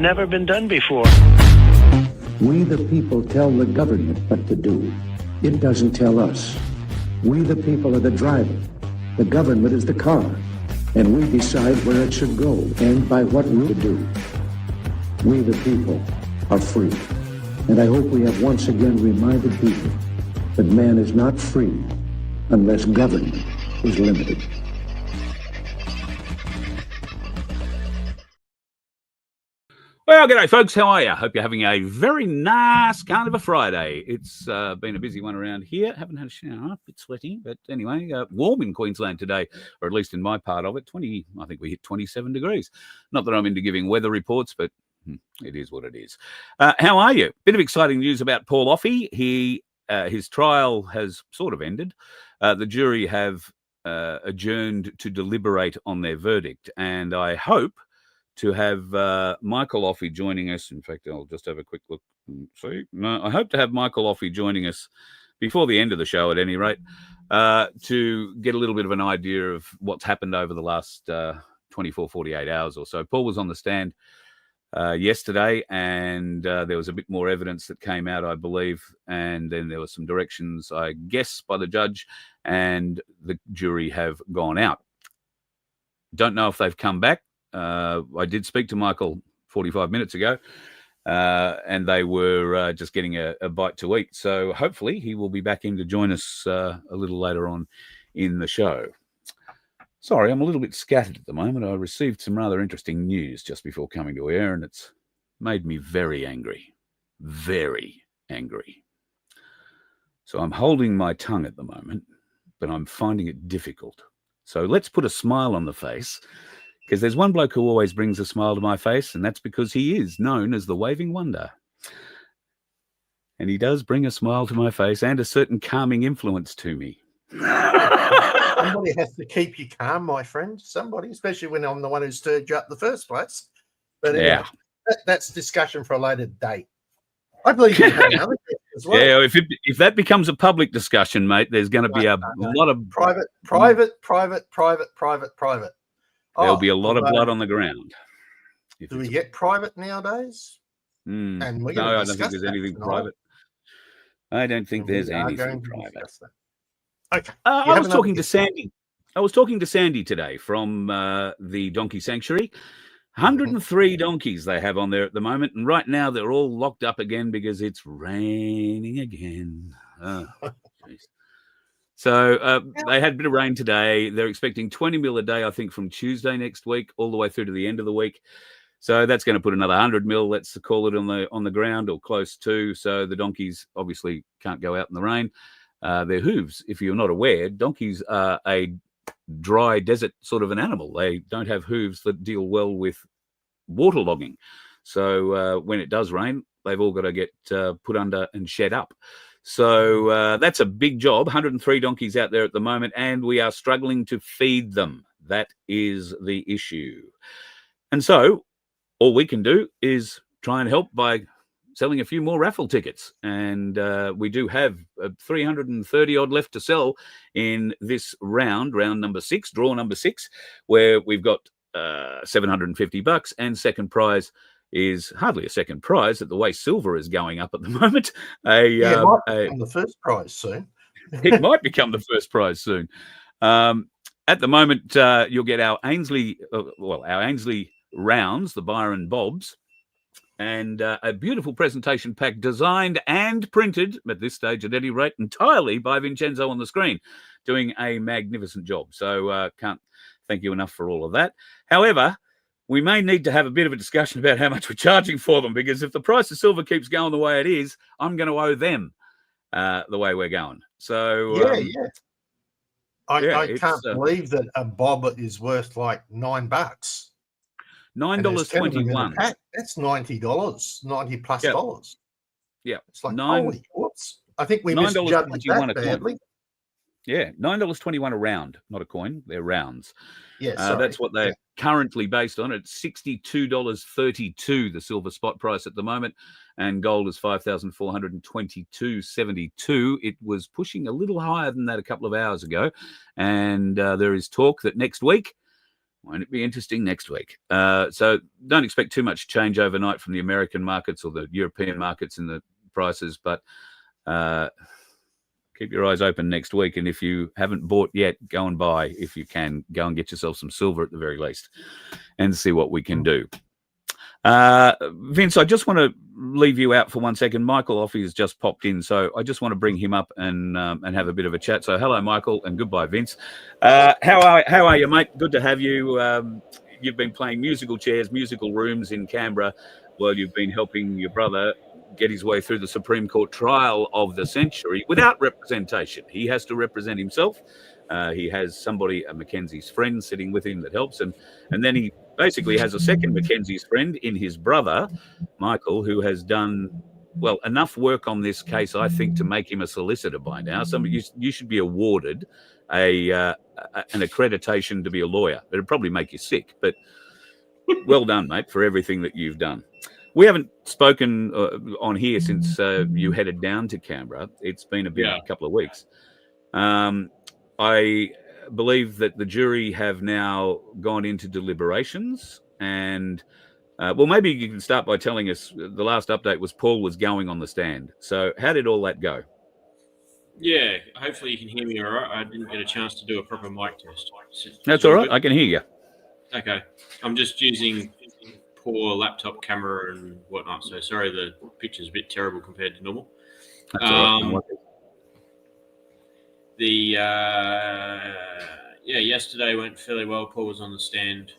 never been done before. We the people tell the government what to do. It doesn't tell us. We the people are the driver. The government is the car. And we decide where it should go and by what route to do. We the people are free. And I hope we have once again reminded people that man is not free unless government is limited. Well, g'day, folks. How are you? Hope you're having a very nice kind of a Friday. It's been a busy one around here. Haven't had a shower. A bit sweaty, but anyway, warm in Queensland today, or at least in my part of it. I think we hit 27 degrees. Not that I'm into giving weather reports, but it is what it is. How are you? Bit of exciting news about Paul Offey. His trial has sort of ended. The jury have adjourned to deliberate on their verdict, and I hope to have Michael Offey joining us. In fact, I'll just have a quick look and see. No, I hope to have Michael Offey joining us before the end of the show, at any rate, to get a little bit of an idea of what's happened over the last 24, 48 hours or so. Paul was on the stand yesterday, and there was a bit more evidence that came out, I believe, and then there were some directions, I guess, by the judge, and the jury have gone out. Don't know if they've come back. I did speak to Michael 45 minutes ago, and they were just getting a bite to eat. So hopefully he will be back in to join us a little later on in the show. Sorry, I'm a little bit scattered at the moment. I received some rather interesting news just before coming to air, and it's made me very angry. Very angry. So I'm holding my tongue at the moment, but I'm finding it difficult. So let's put a smile on the face, because there's one bloke who always brings a smile to my face, and that's because he is known as the Waving Wonder. And he does bring a smile to my face and a certain calming influence to me. Somebody has to keep you calm, my friend. Somebody, especially when I'm the one who stirred you up in the first place. But anyway, that's discussion for a later date. I believe you have another as well. Yeah, if that becomes a public discussion, mate, there's going to be a lot of private. There'll be a lot of blood on the ground. Do we get private nowadays? And no, I don't think there's anything private. I don't think there's anything private. Okay. I was talking to Sandy. I was talking to Sandy today from the Donkey Sanctuary. 103 donkeys they have on there at the moment, and right now they're all locked up again because it's raining again. Oh, so they had a bit of rain today. They're expecting 20 mil a day, I think, from Tuesday next week all the way through to the end of the week. So that's going to put another 100 mil, let's call it, on the ground or close to. So the donkeys obviously can't go out in the rain. Their hooves, if you're not aware, donkeys are a dry desert sort of an animal. They don't have hooves that deal well with waterlogging. So when it does rain, they've all got to get put under and shed up. So that's a big job. 103 donkeys out there at the moment, and we are struggling to feed them. That is the issue. And so all we can do is try and help by selling a few more raffle tickets. And we do have 330 odd left to sell in this round number 6, draw number 6, where we've got $750, and second prize is hardly a second prize at the way silver is going up at the moment. It might become the first prize soon. It might become the first prize soon. At the moment, you'll get our Ainsley rounds, the Byron Bobs, and a beautiful presentation pack designed and printed, at this stage at any rate, entirely by Vincenzo on the screen, doing a magnificent job. So can't thank you enough for all of that. However, we may need to have a bit of a discussion about how much we're charging for them, because if the price of silver keeps going the way it is, I'm going to owe them the way we're going. So I can't believe that a bob is worth like $9. $9.21. That's $90, $90 plus dollars. Yeah, it's like holy whoops! I think we misjudged that badly. Yeah, $9.21 a round, not a coin. They're rounds. Yeah, that's what they're currently based on. It's $62.32, the silver spot price at the moment, and gold is $5,422.72. It was pushing a little higher than that a couple of hours ago, and there is talk that next week Won't it be interesting next week? So don't expect too much change overnight from the American markets or the European markets in the prices, but keep your eyes open next week. And if you haven't bought yet, go and buy. If you can, go and get yourself some silver at the very least and see what we can do. Vince, I just want to leave you out for 1 second. Michael Offey has just popped in, so I just want to bring him up and have a bit of a chat. So hello, Michael, and goodbye, Vince. How are you, mate? Good to have you. You've been playing musical chairs, musical rooms in Canberra while you've been helping your brother get his way through the Supreme Court trial of the century without representation. He has to represent himself. He has somebody, a Mackenzie's friend, sitting with him that helps him. And then he basically has a second Mackenzie's friend in his brother, Michael, who has done, well, enough work on this case, I think, to make him a solicitor by now. You should be awarded an accreditation to be a lawyer. It'd probably make you sick, but well done, mate, for everything that you've done. We haven't spoken on here since you headed down to Canberra. It's been a couple of weeks. I believe that the jury have now gone into deliberations, and well, maybe you can start by telling us, the last update was Paul was going on the stand. So how did all that go? Yeah, hopefully you can hear me all right. I didn't get a chance to do a proper mic test. That's all right. I can hear you. Okay. I'm just using poor laptop camera and whatnot, so sorry the picture's a bit terrible compared to normal. That's all right. Yesterday went fairly well. Paul was on the stand.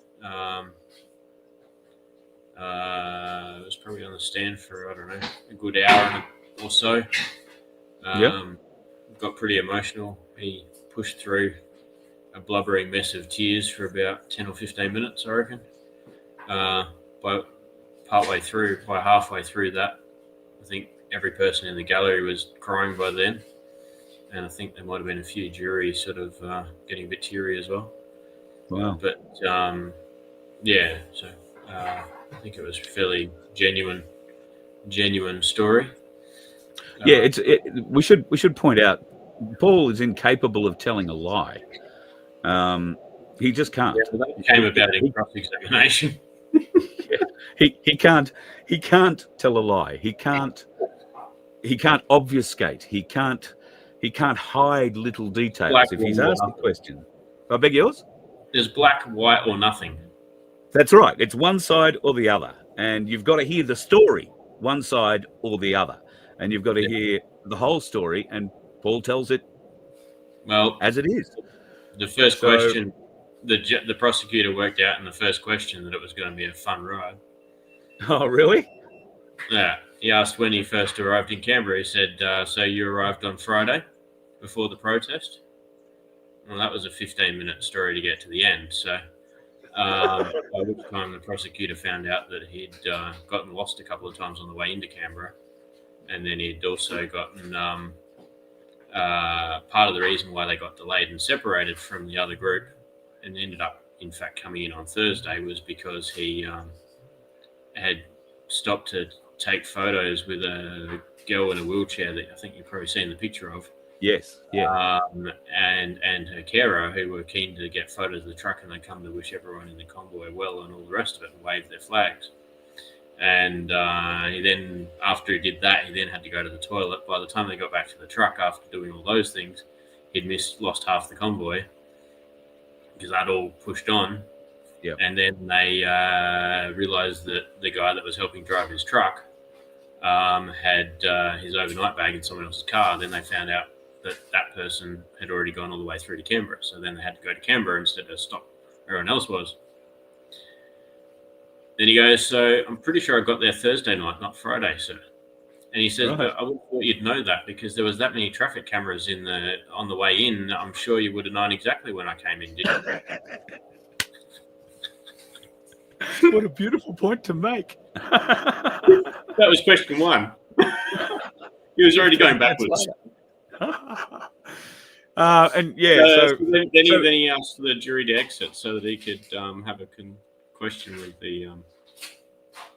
Was probably on the stand for, I don't know, a good hour or so. Got pretty emotional. He pushed through a blubbering mess of tears for about 10 or 15 minutes, I reckon. By halfway through that, I think every person in the gallery was crying by then. And I think there might have been a few juries sort of getting a bit teary as well. Wow. But, so I think it was a fairly genuine story. Yeah, we should point out, Paul is incapable of telling a lie. He just can't. Yeah, that came about in cross-examination. He can't tell a lie. He can't obfuscate. He can't hide little details. Black if he's asked a question. I beg yours? There's black, white, or nothing. That's right. It's one side or the other. And you've got to hear the story, one side or the other. And you've got to hear the whole story, and Paul tells it as it is. The first question, the prosecutor worked out in the first question that it was going to be a fun ride. Oh, really? Yeah. He asked when he first arrived in Canberra. He said, so you arrived on Friday before the protest? Well, that was a 15-minute story to get to the end. So by which time the prosecutor found out that he'd gotten lost a couple of times on the way into Canberra. And then he'd also gotten part of the reason why they got delayed and separated from the other group and ended up, in fact, coming in on Thursday was because he had stopped to take photos with a girl in a wheelchair that I think you've probably seen the picture of. Yes, yeah. And her carer, who were keen to get photos of the truck, and they come to wish everyone in the convoy well and all the rest of it and wave their flags. And he then, after he did that, he then had to go to the toilet. By the time they got back to the truck after doing all those things, he'd lost half the convoy because I'd all pushed on. Yep. And then they realised that the guy that was helping drive his truck had his overnight bag in someone else's car. Then they found out that person had already gone all the way through to Canberra. So then they had to go to Canberra instead of stop where everyone else was. Then he goes, so I'm pretty sure I got there Thursday night, not Friday, sir. And he says, but I would have thought you'd know that because there was that many traffic cameras on the way in. I'm sure you would have known exactly when I came in, didn't you? What a beautiful point to make. That was question one. He was already going backwards. Then he asked the jury to exit so that he could have a question with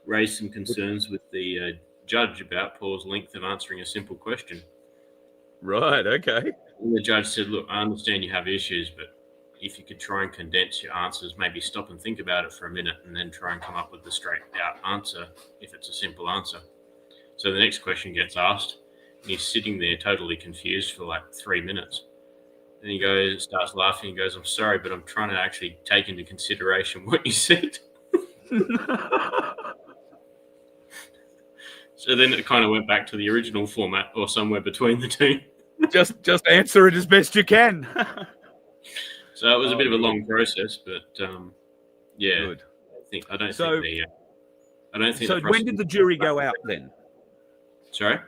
raise some concerns with the judge about Paul's length of answering a simple question. Right, okay. And the judge said, look, I understand you have issues, but if you could try and condense your answers, maybe stop and think about it for a minute and then try and come up with the straight out answer if it's a simple answer. So the next question gets asked, and he's sitting there totally confused for like 3 minutes. And he starts laughing and goes, "I'm sorry, but I'm trying to actually take into consideration what you said." So then it kind of went back to the original format or somewhere between the two. Just answer it as best you can. So it was a bit of a long process, but yeah, Good. I don't think. So when did the jury go out then? Sorry?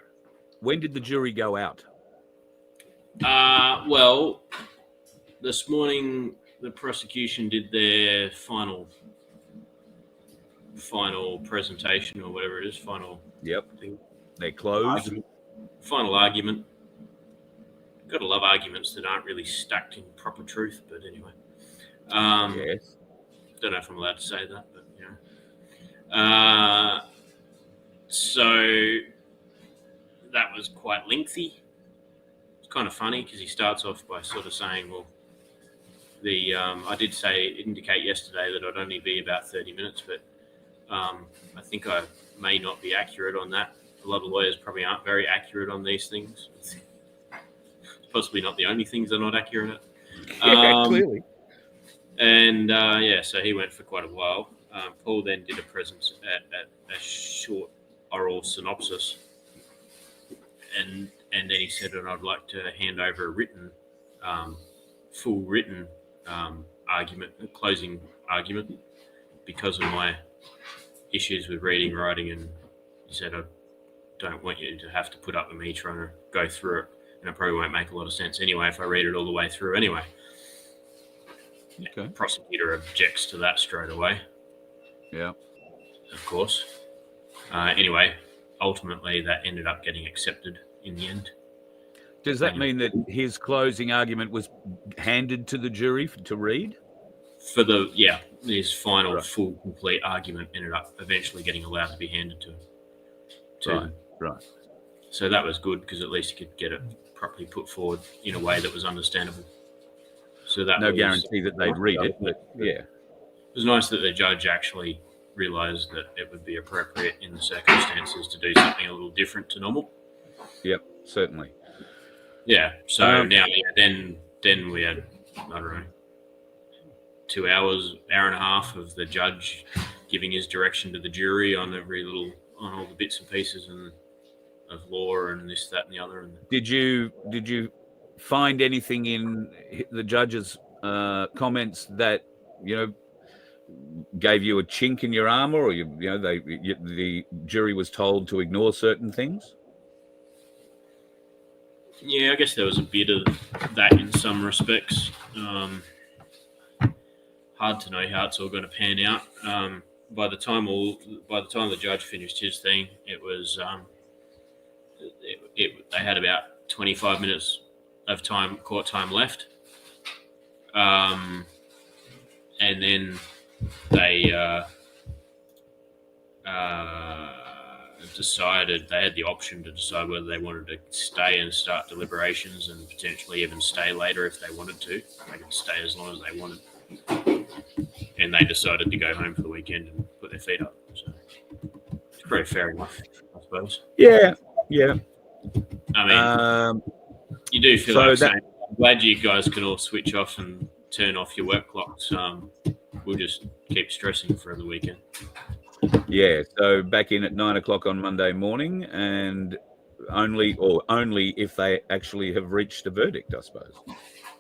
When did the jury go out? Well, this morning the prosecution did their final presentation or whatever it is, final. Yep. They're closed. Final argument. Got to love arguments that aren't really stacked in proper truth, but anyway. Yes. Don't know if I'm allowed to say that, but you know. So that was quite lengthy. It's kind of funny because he starts off by sort of saying, well, I did indicate yesterday that I'd only be about 30 minutes, but I think I may not be accurate on that. A lot of lawyers probably aren't very accurate on these things. It's possibly not the only things they're not accurate at. Yeah, clearly. And so he went for quite a while. Paul then did a short oral synopsis, and then he said, "And I'd like to hand over a written, full written closing argument, because of my issues with reading, writing," and he said, "I don't want you to have to put up with me trying to go through it, and it probably won't make a lot of sense anyway if I read it all the way through anyway." Okay. The prosecutor objects to that straight away. Yeah. Of course. Anyway, ultimately that ended up getting accepted in the end. Does that mean that his closing argument was handed to the jury to read? His final full complete argument ended up eventually getting allowed to be handed to him. Right. So that was good because at least he could get it properly put forward in a way that was understandable. So that no guarantee that they'd read it, but yeah. It was nice that the judge actually realised that it would be appropriate in the circumstances to do something a little different to normal. Yep, certainly. Yeah. So now, then we had, I don't know, 2 hours, hour and a half of the judge giving his direction to the jury on all the bits and pieces of law and this, that, and the other. And did you find anything in the judge's comments that gave you a chink in your armor, or the jury was told to ignore certain things? Yeah, I guess there was a bit of that in some respects. Hard to know how it's all going to pan out. By the time the judge finished his thing, it was they had about 25 minutes of court time left, and then they decided they had the option to decide whether they wanted to stay and start deliberations and potentially even stay later if they wanted to. They could stay as long as they wanted, and they decided to go home for the weekend and put their feet up. So it's pretty fair enough, I suppose. Yeah. I mean, you do feel like saying, "I'm glad you guys can all switch off and turn off your work clocks. We'll just keep stressing for the weekend." Yeah, so back in at 9 o'clock on Monday morning, and only if they actually have reached a verdict, I suppose.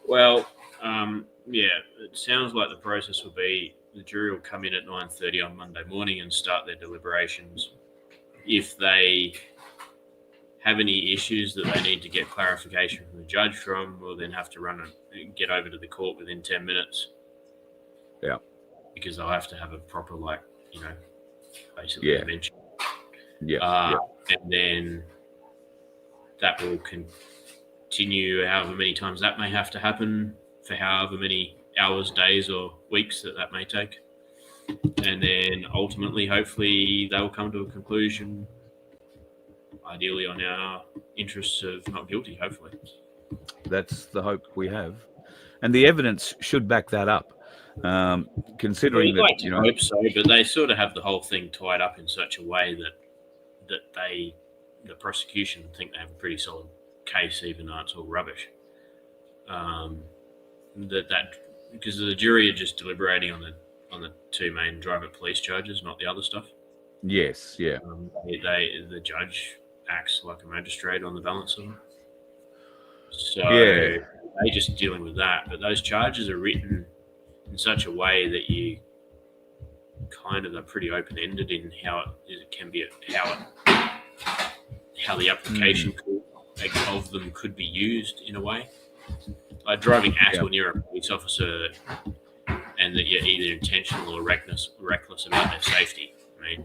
Well, it sounds like the process will be the jury will come in at 9:30 on Monday morning and start their deliberations. If they have any issues that they need to get clarification from the judge from, we'll then have to run and get over to the court within 10 minutes. Yeah. Because they'll have to have a proper, basically mention. Yeah. And then that will continue however many times that may have to happen for however many hours, days, or weeks that may take. And then ultimately, hopefully, they will come to a conclusion, ideally on our interests of not guilty, hopefully. That's the hope we have. and the evidence should back that up. Considering Well, that, hope so, but they sort of have the whole thing tied up in such a way that the prosecution think they have a pretty solid case, even though it's all rubbish. Because the jury are just deliberating on the two main driver police charges, not the other stuff. Yes, yeah. The judge acts like a magistrate on the balance of them. So they're just dealing with that. But those charges are written in such a way that you kind of are pretty open-ended in how it can be, how the application of them could be used in a way. Like driving at or near a police officer, and that you're either intentional or reckless about their safety. I mean,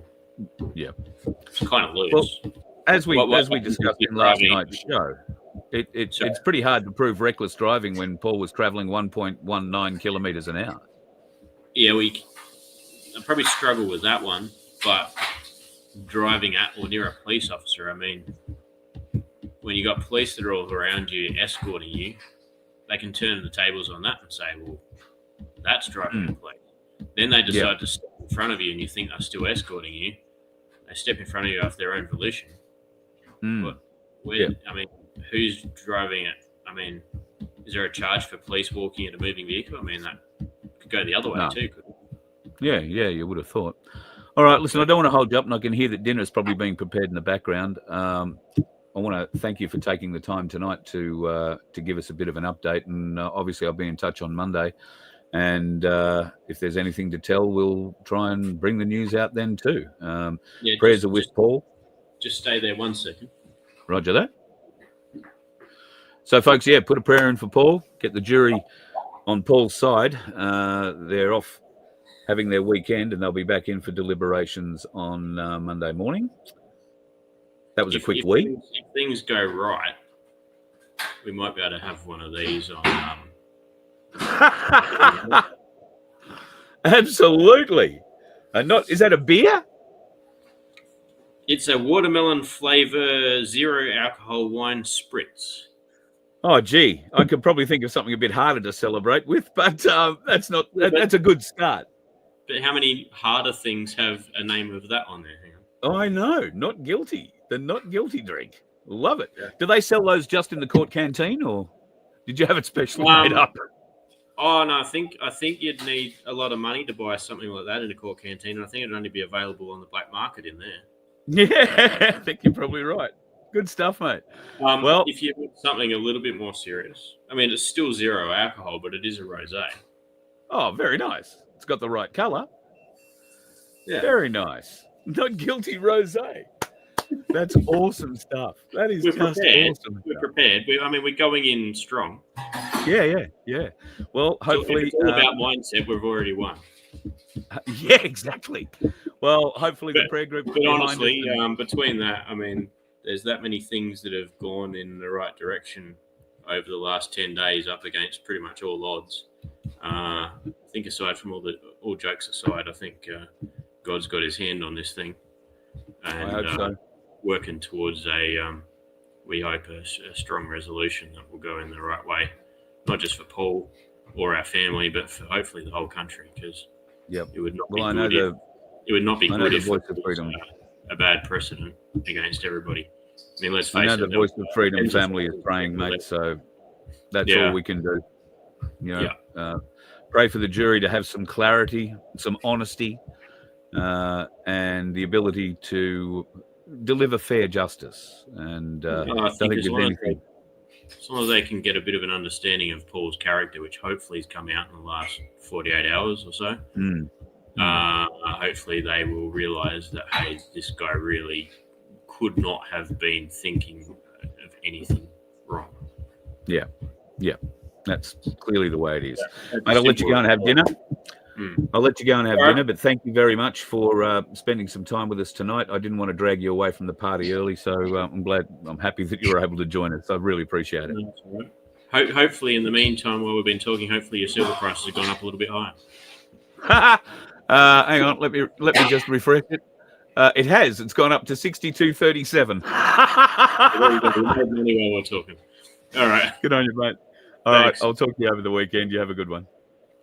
it's kind of loose. Well, as we discussed in last night's show, it's pretty hard to prove reckless driving when Paul was travelling 1.19 kilometres an hour. Yeah, I probably struggle with that one, but driving at or near a police officer, I mean, when you got police that are all around you escorting you, they can turn the tables on that and say, well, that's driving the police. Then they decide to step in front of you and you think they're still escorting you. They step in front of you of their own volition. But I mean, who's driving it? I mean, is there a charge for police walking in a moving vehicle? I mean, that could go the other way too, couldn't it? Yeah, you would have thought. All right, listen, I don't want to hold you up, and I can hear that dinner is probably being prepared in the background. I want to thank you for taking the time tonight to give us a bit of an update, and obviously I'll be in touch on Monday. And if there's anything to tell, we'll try and bring the news out then too. Prayers are with Paul. Just stay there 1 second. Roger that. So, folks, put a prayer in for Paul. Get the jury on Paul's side. They're off having their weekend, and they'll be back in for deliberations on Monday morning. That was a quick week. If things go right, we might be able to have one of these on. Absolutely. Is that a beer? It's a watermelon flavor, zero alcohol wine spritz. Oh, gee, I could probably think of something a bit harder to celebrate with, but that's a good start. But how many harder things have a name of that on there? Hang on. Oh, I know. Not guilty. The not guilty drink. Love it. Yeah. Do they sell those just in the court canteen, or did you have it specially made up? Oh no, I think you'd need a lot of money to buy something like that in a court canteen, and I think it'd only be available on the black market in there. Yeah, I think you're probably right. Good stuff, mate. Well, if you want something a little bit more serious, I mean, it's still zero alcohol, but it is a rosé. Oh, very nice. It's got the right colour. Yeah, very nice. Not guilty rosé. That's awesome stuff. That is awesome. We're prepared. We're going in strong. Yeah. Well, hopefully, if it's all about mindset. We've already won. Yeah, exactly. Well, hopefully the prayer group. But honestly, between that, there's that many things that have gone in the right direction over the last 10 days, up against pretty much all odds. I think, aside from all jokes aside, I think God's got His hand on this thing, and I hope so. Working towards we hope a strong resolution that will go in the right way, not just for Paul or our family, but for hopefully the whole country. Because it would not be good. It would not be good if it was a bad precedent against everybody. I mean, let's face it. The Voice of Freedom family is praying, mate. So that's all we can do. Pray for the jury to have some clarity, some honesty, and the ability to deliver fair justice. And I think as long as they can get a bit of an understanding of Paul's character, which hopefully has come out in the last 48 hours or so, hopefully they will realise that, hey, this guy really could not have been thinking of anything wrong. Yeah. That's clearly the way it is. Mate, I'll let you go and have dinner. I'll let you go and have dinner, but thank you very much for spending some time with us tonight. I didn't want to drag you away from the party early, so I'm happy that you were able to join us. I really appreciate it. Hopefully, in the meantime, while we've been talking, hopefully your silver prices have gone up a little bit higher. Hang on, let me just refresh it. It has. It's gone up to 62.37. Money while we're talking. All right. Good on you, mate. All right, Thanks. I'll talk to you over the weekend. You have a good one.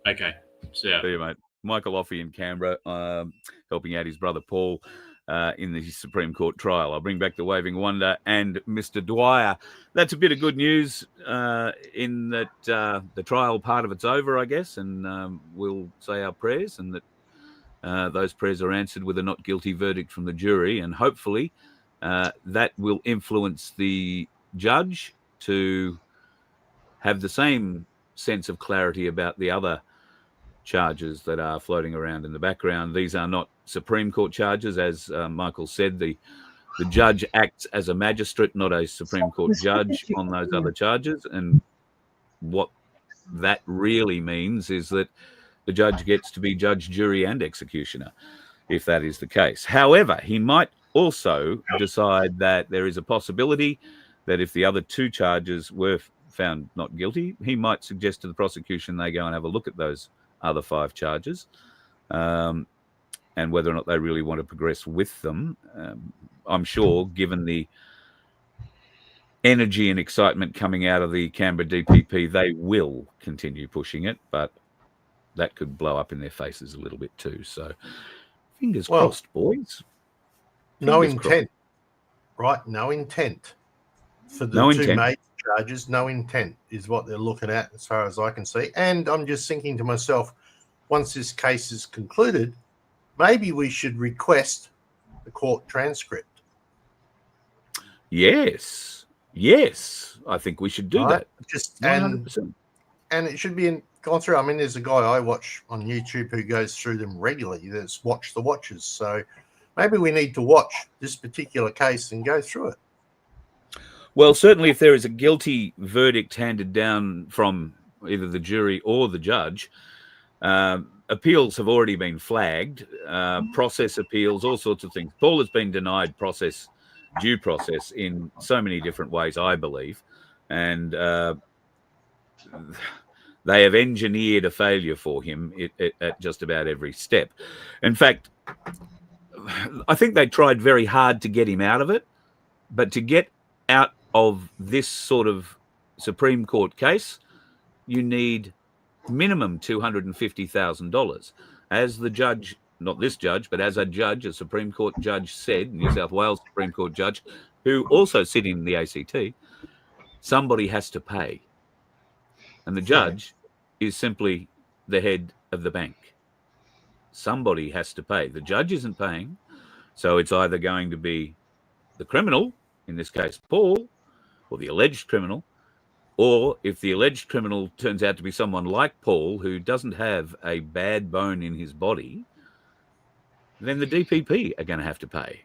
Okay. See ya. See you, mate. Michael Offey in Canberra, helping out his brother Paul in the Supreme Court trial. I'll bring back the Waving Wonder and Mr. Dwyer. That's a bit of good news in that the trial part of it's over, I guess, and we'll say our prayers and that those prayers are answered with a not guilty verdict from the jury, and hopefully that will influence the judge to have the same sense of clarity about the other charges that are floating around in the background. These are not Supreme Court charges, as Michael said. The judge acts as a magistrate, not a Supreme Court judge on those other charges. And what that really means is that the judge gets to be judge, jury, and executioner, if that is the case. However, he might also decide that there is a possibility that if the other two charges were found not guilty, he might suggest to the prosecution they go and have a look at those other 5 charges, and whether or not they really want to progress with them. I'm sure, given the energy and excitement coming out of the Canberra DPP, they will continue pushing it, but that could blow up in their faces a little bit too. So fingers crossed, boys. No intent, right? No intent for the two major charges. No intent is what they're looking at, as far as I can see. And I'm just thinking to myself, once this case is concluded, maybe we should request the court transcript. Yes, I think we should do that. Just 100%. And it should be gone through. I mean, there's a guy I watch on YouTube who goes through them regularly. That's Watch the Watchers. So maybe we need to watch this particular case and go through it. Well, certainly if there is a guilty verdict handed down from either the jury or the judge, appeals have already been flagged, process appeals, all sorts of things. Paul has been denied due process in so many different ways, I believe, and they have engineered a failure for him at just about every step. In fact, I think they tried very hard to get him out of it, but to get out of this sort of Supreme Court case, you need minimum $250,000. As the judge, not this judge, but as a Supreme Court judge said, New South Wales Supreme Court judge, who also sit in the ACT, somebody has to pay. And the judge is simply the head of the bank. Somebody has to pay. The judge isn't paying, so it's either going to be the criminal, in this case Paul, or the alleged criminal, or if the alleged criminal turns out to be someone like Paul who doesn't have a bad bone in his body, then the DPP are going to have to pay.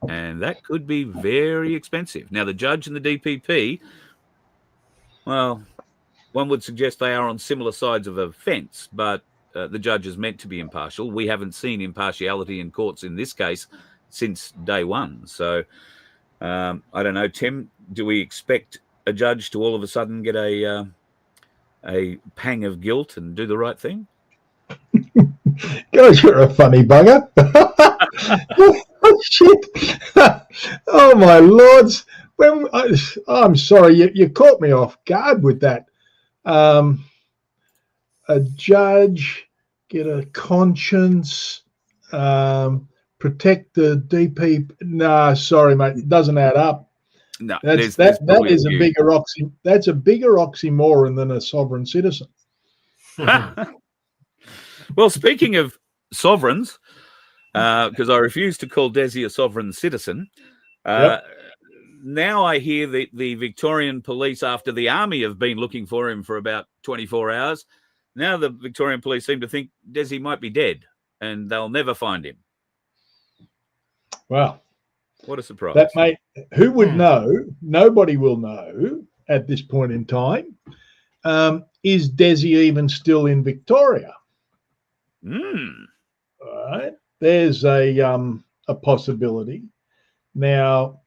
And that could be very expensive. Now, the judge and the DPP, well, one would suggest they are on similar sides of a fence, but the judge is meant to be impartial. We haven't seen impartiality in courts in this case since day one. So, I don't know, Tim, do we expect a judge to all of a sudden get a pang of guilt and do the right thing? God, you're a funny bugger. Oh, shit. Oh, my lords. I'm sorry, you caught me off guard with that. A judge, get a conscience, protect the DP. Nah, sorry, mate, it doesn't add up. No, that is a bigger oxymoron than a sovereign citizen. Well, speaking of sovereigns, because I refuse to call Desi a sovereign citizen, now I hear that the Victorian police, after the army have been looking for him for about 24 hours, now the Victorian police seem to think Desi might be dead and they'll never find him. Wow. What a surprise. That, mate, who would know? Nobody will know at this point in time. Is Desi even still in Victoria? All right. There's a possibility. Now,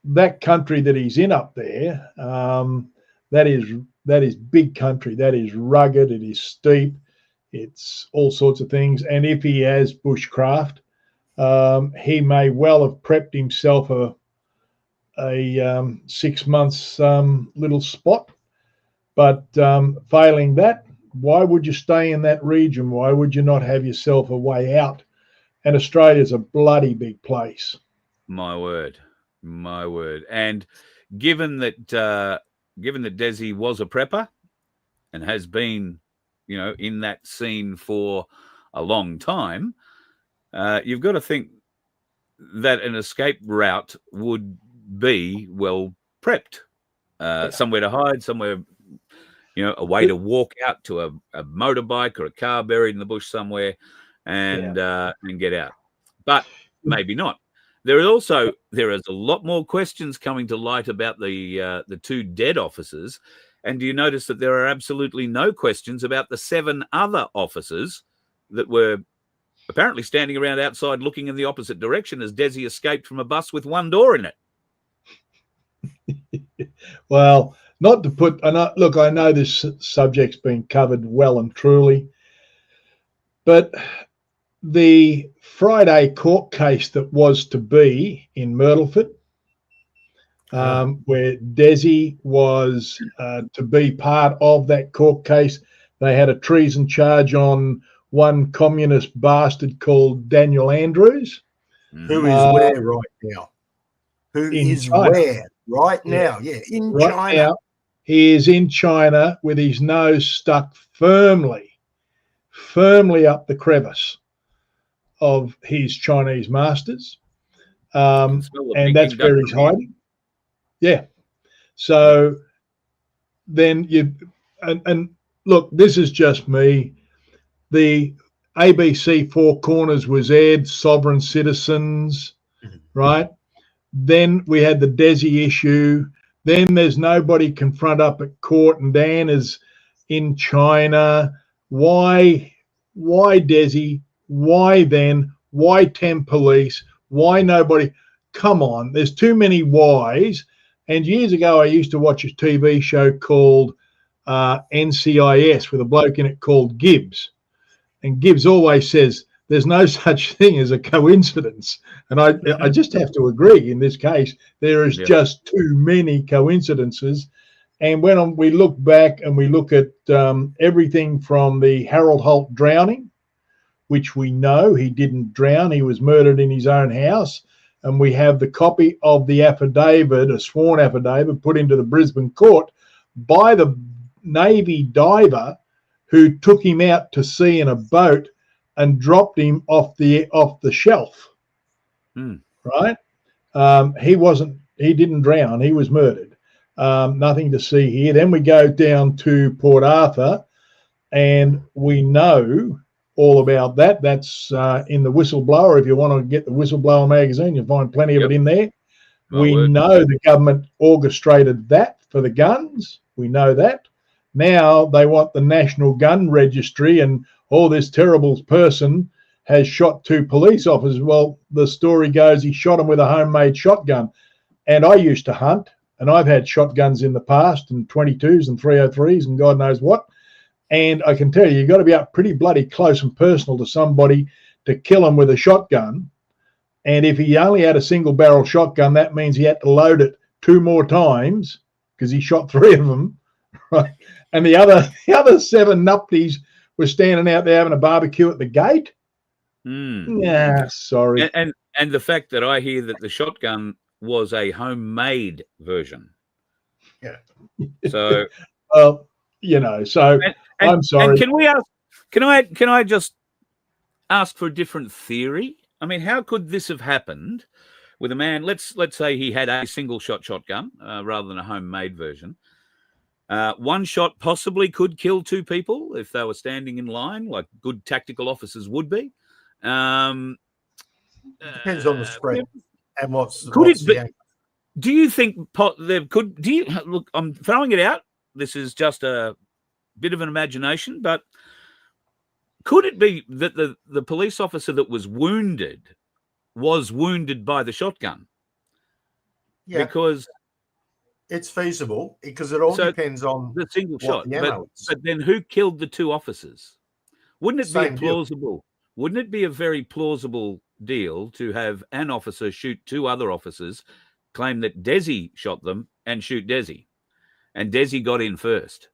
that country that he's in up there, that is big country. That is rugged. It is steep. It's all sorts of things. And if he has bushcraft, he may well have prepped himself a 6 months little spot But failing that, why would you stay in that region? Why would you not have yourself a way out? And Australia's a bloody big place. My word. And given that Desi was a prepper and has been, in that scene for a long time, you've got to think that an escape route would be well prepped. Somewhere to hide, somewhere, a way to walk out to a motorbike or a car buried in the bush somewhere and get out. But maybe not. There is a lot more questions coming to light about the two dead officers. And do you notice that there are absolutely no questions about the 7 other officers that were apparently standing around outside looking in the opposite direction as Desi escaped from a bus with one door in it? Well, not to put, look, I know this subject's been covered well and truly, but the Friday court case that was to be in Myrtleford, where Desi was to be part of that court case, they had a treason charge on one communist bastard called Daniel Andrews. Who is where right now? Who is China. where right now? Yeah, in right China. Now, he is in China with his nose stuck firmly up the crevice of his Chinese masters. And that's where he's hiding. Yeah. So then and look, this is just me. The ABC Four Corners was aired, Sovereign Citizens, right? Then we had the Desi issue. Then there's nobody can front up at court, and Dan is in China. Why Desi? Why then? Why 10 police? Why nobody? Come on, there's too many whys. And years ago, I used to watch a TV show called NCIS with a bloke in it called Gibbs. And Gibbs always says, there's no such thing as a coincidence. And I just have to agree in this case, there is just too many coincidences. And when we look back and we look at everything from the Harold Holt drowning, which we know he didn't drown, he was murdered in his own house. And we have the copy of the affidavit, a sworn affidavit put into the Brisbane court by the Navy diver who took him out to sea in a boat and dropped him off the shelf. Right? He didn't drown, he was murdered. Nothing to see here. Then we go down to Port Arthur and we know all about that. That's in the Whistleblower. If you want to get the Whistleblower magazine, you'll find plenty of it in there. We know the government orchestrated that for the guns. We know that. Now they want the National Gun Registry, and this terrible person has shot 2 police officers. Well, the story goes he shot them with a homemade shotgun. And I used to hunt, and I've had shotguns in the past, and 22s and 303s and God knows what. And I can tell you, you've got to be up pretty bloody close and personal to somebody to kill him with a shotgun. And if he only had a single barrel shotgun, that means he had to load it 2 more times because he shot 3 of them. Right? And the other 7 nupties were standing out there having a barbecue at the gate. Yeah, sorry. And the fact that I hear that the shotgun was a homemade version. Yeah. So, well, so I'm sorry. And can I just ask for a different theory? I mean, how could this have happened with a man? Let's say he had a single shot shotgun rather than a homemade version. One shot possibly could kill 2 people if they were standing in line, like good tactical officers would be. Depends on the spread and what's the aim. Do you think there could? Do you look? I'm throwing it out. This is just a bit of an imagination, but could it be that the police officer that was wounded by the shotgun? Yeah, because it's feasible because it all depends on the single shot. The ammo is. But then who killed the 2 officers? Wouldn't it be plausible? Deal. Wouldn't it be a very plausible deal to have an officer shoot 2 other officers, claim that Desi shot them, and shoot Desi, and Desi got in first?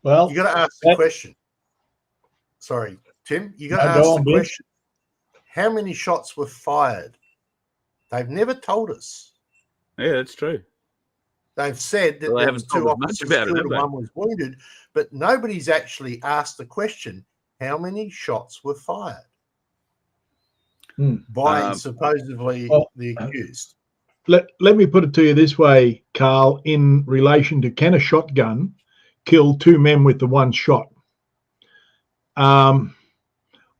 Well, You got to ask the question. Sorry, Tim. You got to ask the question. How many shots were fired? They've never told us. Yeah, that's true. They've said that there was 2 officers killed and 1 was wounded, but nobody's actually asked the question, how many shots were fired by supposedly the accused? Let me put it to you this way, Carl, in relation to can a shotgun kill 2 men with the 1 shot? I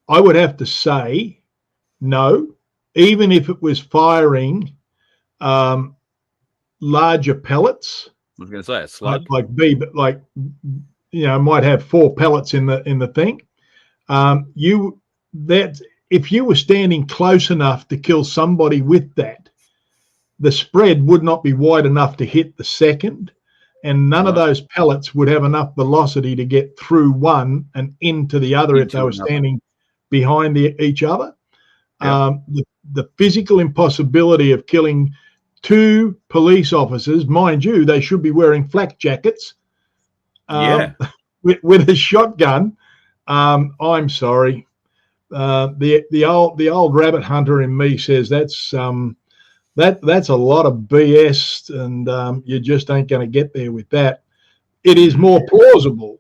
would have to say no, even if it was firing larger pellets. I was going to say a slug, like might have 4 pellets in the thing. If you were standing close enough to kill somebody with that, the spread would not be wide enough to hit the second, and none of those pellets would have enough velocity to get through one and into the other if they were standing behind each other. Yep. The physical impossibility of killing 2 police officers, mind you, they should be wearing flak jackets. With a shotgun. I'm sorry. The old rabbit hunter in me says that's a lot of BS, and you just ain't going to get there with that. It is more plausible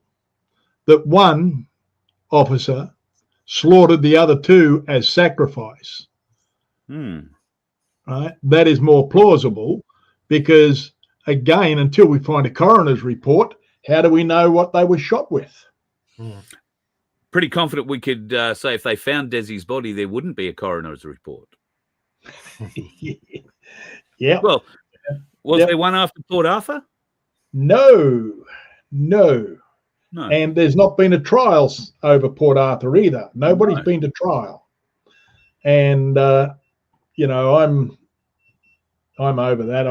that 1 officer slaughtered the other 2 as sacrifice. Right? That is more plausible because, again, until we find a coroner's report, how do we know what they were shot with? Pretty confident we could say if they found Desi's body, there wouldn't be a coroner's report. Yeah. Well, was there one after Port Arthur? No. And there's not been a trial over Port Arthur either. Nobody's been to trial. And I'm over that.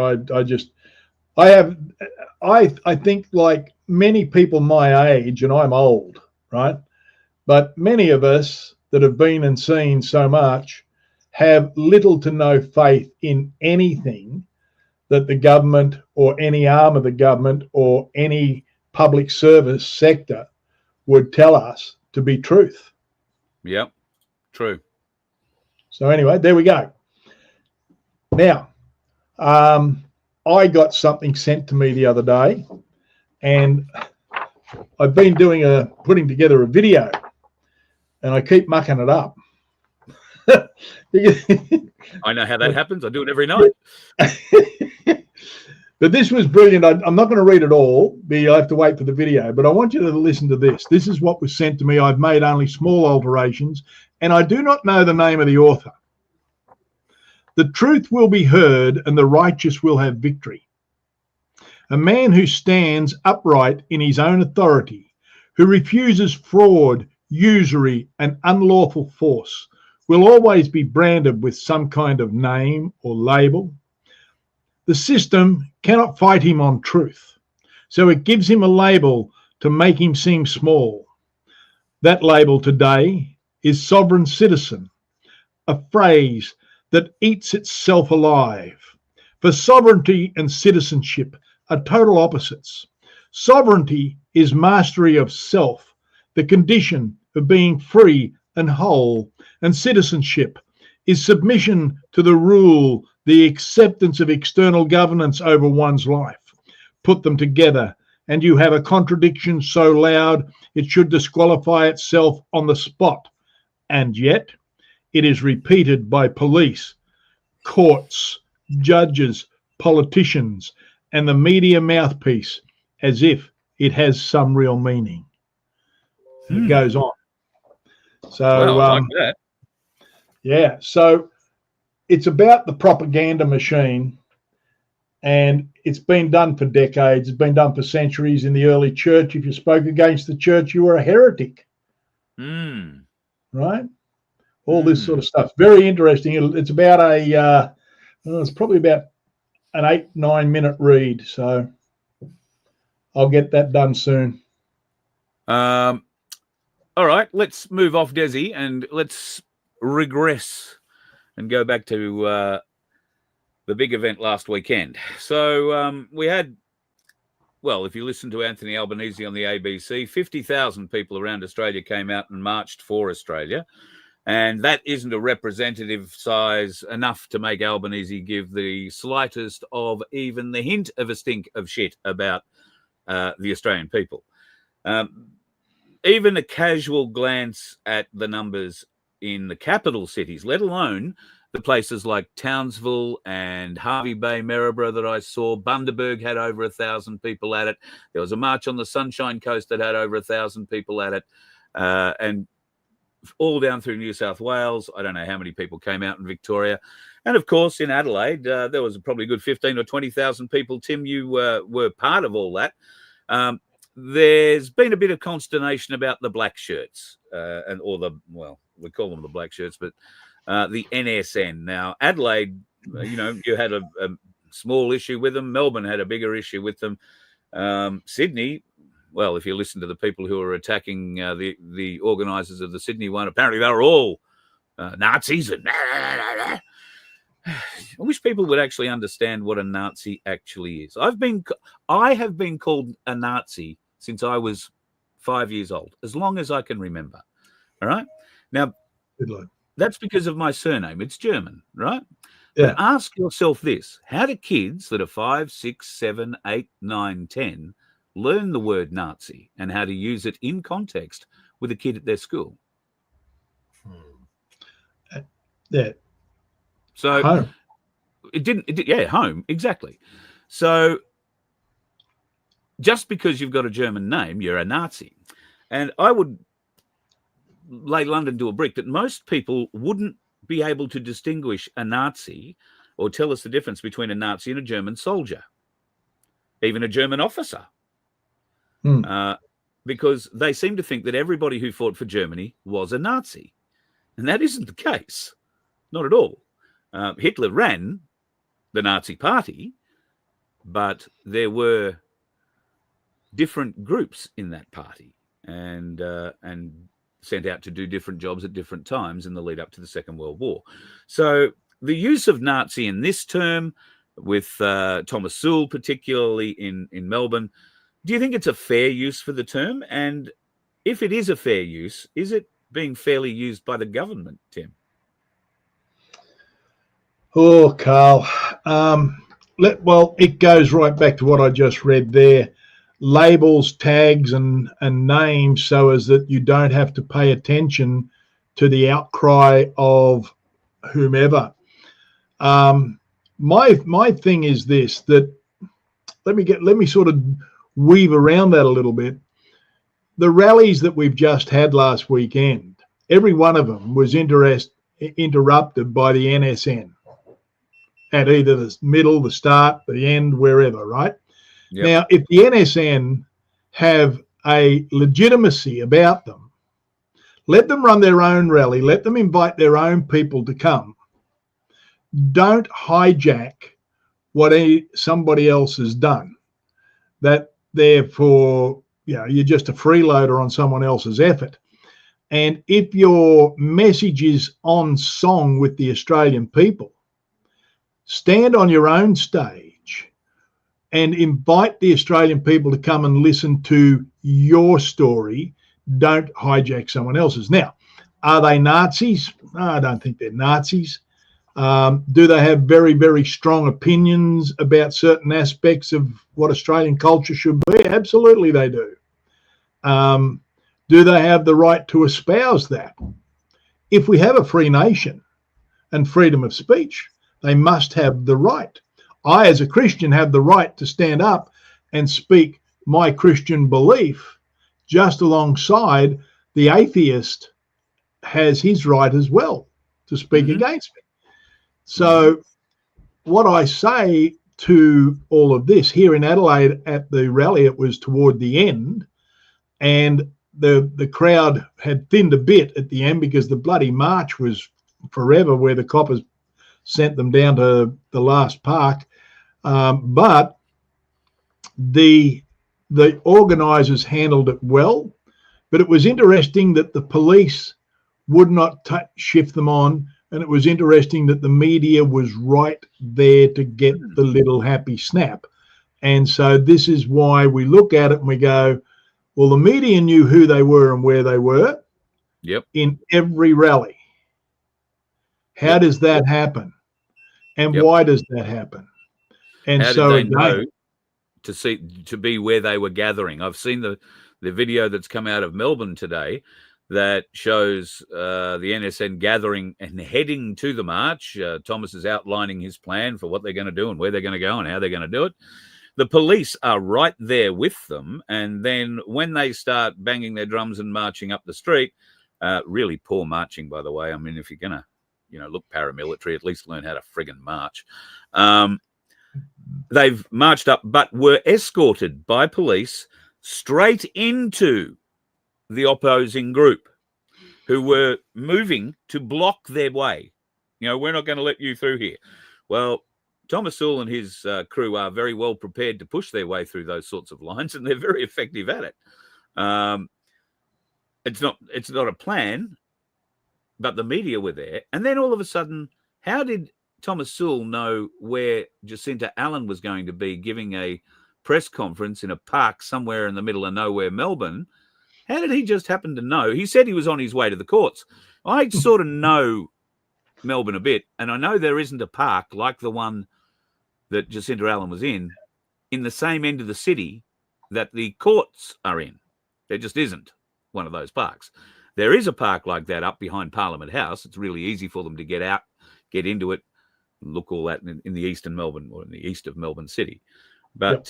I think like many people my age, and I'm old, right? But many of us that have been and seen so much have little to no faith in anything that the government or any arm of the government or any public service sector would tell us to be truth. Yep, true. So anyway, there we go. Now, I got something sent to me the other day, and I've been putting together a video, and I keep mucking it up. I know how that happens. I do it every night. But this was brilliant. I'm not going to read it all. I have to wait for the video, but I want you to listen to this. This is what was sent to me. I've made only small alterations, and I do not know the name of the author. The truth will be heard, and the righteous will have victory. A man who stands upright in his own authority, who refuses fraud, usury, and unlawful force, will always be branded with some kind of name or label. The system cannot fight him on truth, so it gives him a label to make him seem small. That label today is sovereign citizen, a phrase that eats itself alive. For sovereignty and citizenship are total opposites. Sovereignty is mastery of self, the condition of being free and whole, and citizenship is submission to the rule, the acceptance of external governance over one's life. Put them together, and you have a contradiction so loud it should disqualify itself on the spot. And yet, it is repeated by police, courts, judges, politicians, and the media mouthpiece as if it has some real meaning. It goes on. So, I like that. Yeah, so it's about the propaganda machine, and it's been done for decades. It's been done for centuries. In the early church, if you spoke against the church, you were a heretic. Right? All this sort of stuff. Very interesting. It's about it's probably about an 8-9 minute read. So I'll get that done soon. All right, let's move off Desi and let's regress and go back to the big event last weekend. So we had well, if you listen to Anthony Albanese on the ABC, 50,000 people around Australia came out and marched for Australia. And that isn't a representative size enough to make Albanese give the slightest of even the hint of a stink of shit about the Australian people. Even a casual glance at the numbers in the capital cities, let alone the places like Townsville and Hervey Bay, Maryborough that I saw. Bundaberg had over 1,000 people at it. There was a march on the Sunshine Coast that had over 1,000 people at it. And all down through New South Wales. I don't know how many people came out in Victoria. And of course, in Adelaide, there was probably a good 15 or 20,000 people. Tim, you were part of all that. There's been a bit of consternation about the black shirts, we call them the black shirts, but the NSN. Now, Adelaide, you had a small issue with them. Melbourne had a bigger issue with them. Sydney, well, if you listen to the people who are attacking the organisers of the Sydney one, apparently they were all Nazis. And I wish people would actually understand what a Nazi actually is. I have been called a Nazi since I was 5 years old, as long as I can remember. All right. Now, that's because of my surname. It's German, right? Yeah. But ask yourself this: how do kids that are 5, 6, 7, 8, 9, 10 learn the word Nazi and how to use it in context with a kid at their school? Yeah. So home. Home, exactly. So just because you've got a German name, you're a Nazi. And I would lay London to a brick that most people wouldn't be able to distinguish a Nazi or tell us the difference between a Nazi and a German soldier, even a German officer. Because they seem to think that everybody who fought for Germany was a Nazi. And that isn't the case. Not at all. Hitler ran the Nazi party, but there were different groups in that party and sent out to do different jobs at different times in the lead up to the Second World War. So the use of Nazi in this term, with Thomas Sewell particularly in Melbourne, do you think it's a fair use for the term? And if it is a fair use, is it being fairly used by the government, Tim? Oh, Carl. It goes right back to what I just read there. Labels, tags, and names so as that you don't have to pay attention to the outcry of whomever. My thing is this, that let me sort of weave around that a little bit. The rallies that we've just had last weekend, every one of them was interrupted by the NSN at either the middle, the start, the end, wherever, right? Yep. Now, if the NSN have a legitimacy about them, let them run their own rally, let them invite their own people to come. Don't hijack what somebody else has done. That therefore, you're just a freeloader on someone else's effort. And if your message is on song with the Australian people, stand on your own stage and invite the Australian people to come and listen to your story. Don't hijack someone else's. Now, are they Nazis? No, I don't think they're Nazis. Do they have very, very strong opinions about certain aspects of what Australian culture should be? Absolutely they do. Do they have the right to espouse that? If we have a free nation and freedom of speech, they must have the right. I, as a Christian, have the right to stand up and speak my Christian belief just alongside the atheist has his right as well to speak against me. So what I say to all of this, here in Adelaide at the rally, it was toward the end, and the crowd had thinned a bit at the end because the bloody march was forever, where the coppers sent them down to the last park. But the organisers handled it well. But it was interesting that the police would not shift them on. And it was interesting that the media was right there to get the little happy snap. And so this is why we look at it and we go, well, the media knew who they were and where they were. Yep. In every rally. How does that happen? And why does that happen? And how so did they know to be where they were gathering? I've seen the video that's come out of Melbourne today that shows the NSN gathering and heading to the march. Thomas is outlining his plan for what they're going to do and where they're going to go and how they're going to do it. The police are right there with them. And then when they start banging their drums and marching up the street, really poor marching, by the way. I mean, if you're going to, look paramilitary, at least learn how to friggin' march. They've marched up, but were escorted by police straight into the opposing group who were moving to block their way. We're not going to let you through here. Well, Thomas Sewell and his crew are very well prepared to push their way through those sorts of lines, and they're very effective at it. It's not a plan, but the media were there. And then all of a sudden, how did Thomas Sewell know where Jacinta Allen was going to be giving a press conference in a park somewhere in the middle of nowhere, Melbourne? How did he just happen to know? He said he was on his way to the courts. I sort of know Melbourne a bit, and I know there isn't a park like the one that Jacinta Allen was in the same end of the city that the courts are in. There just isn't one of those parks. There is a park like that up behind Parliament House. It's really easy for them to get out, get into it, look all that in the eastern Melbourne or in the east of Melbourne City. But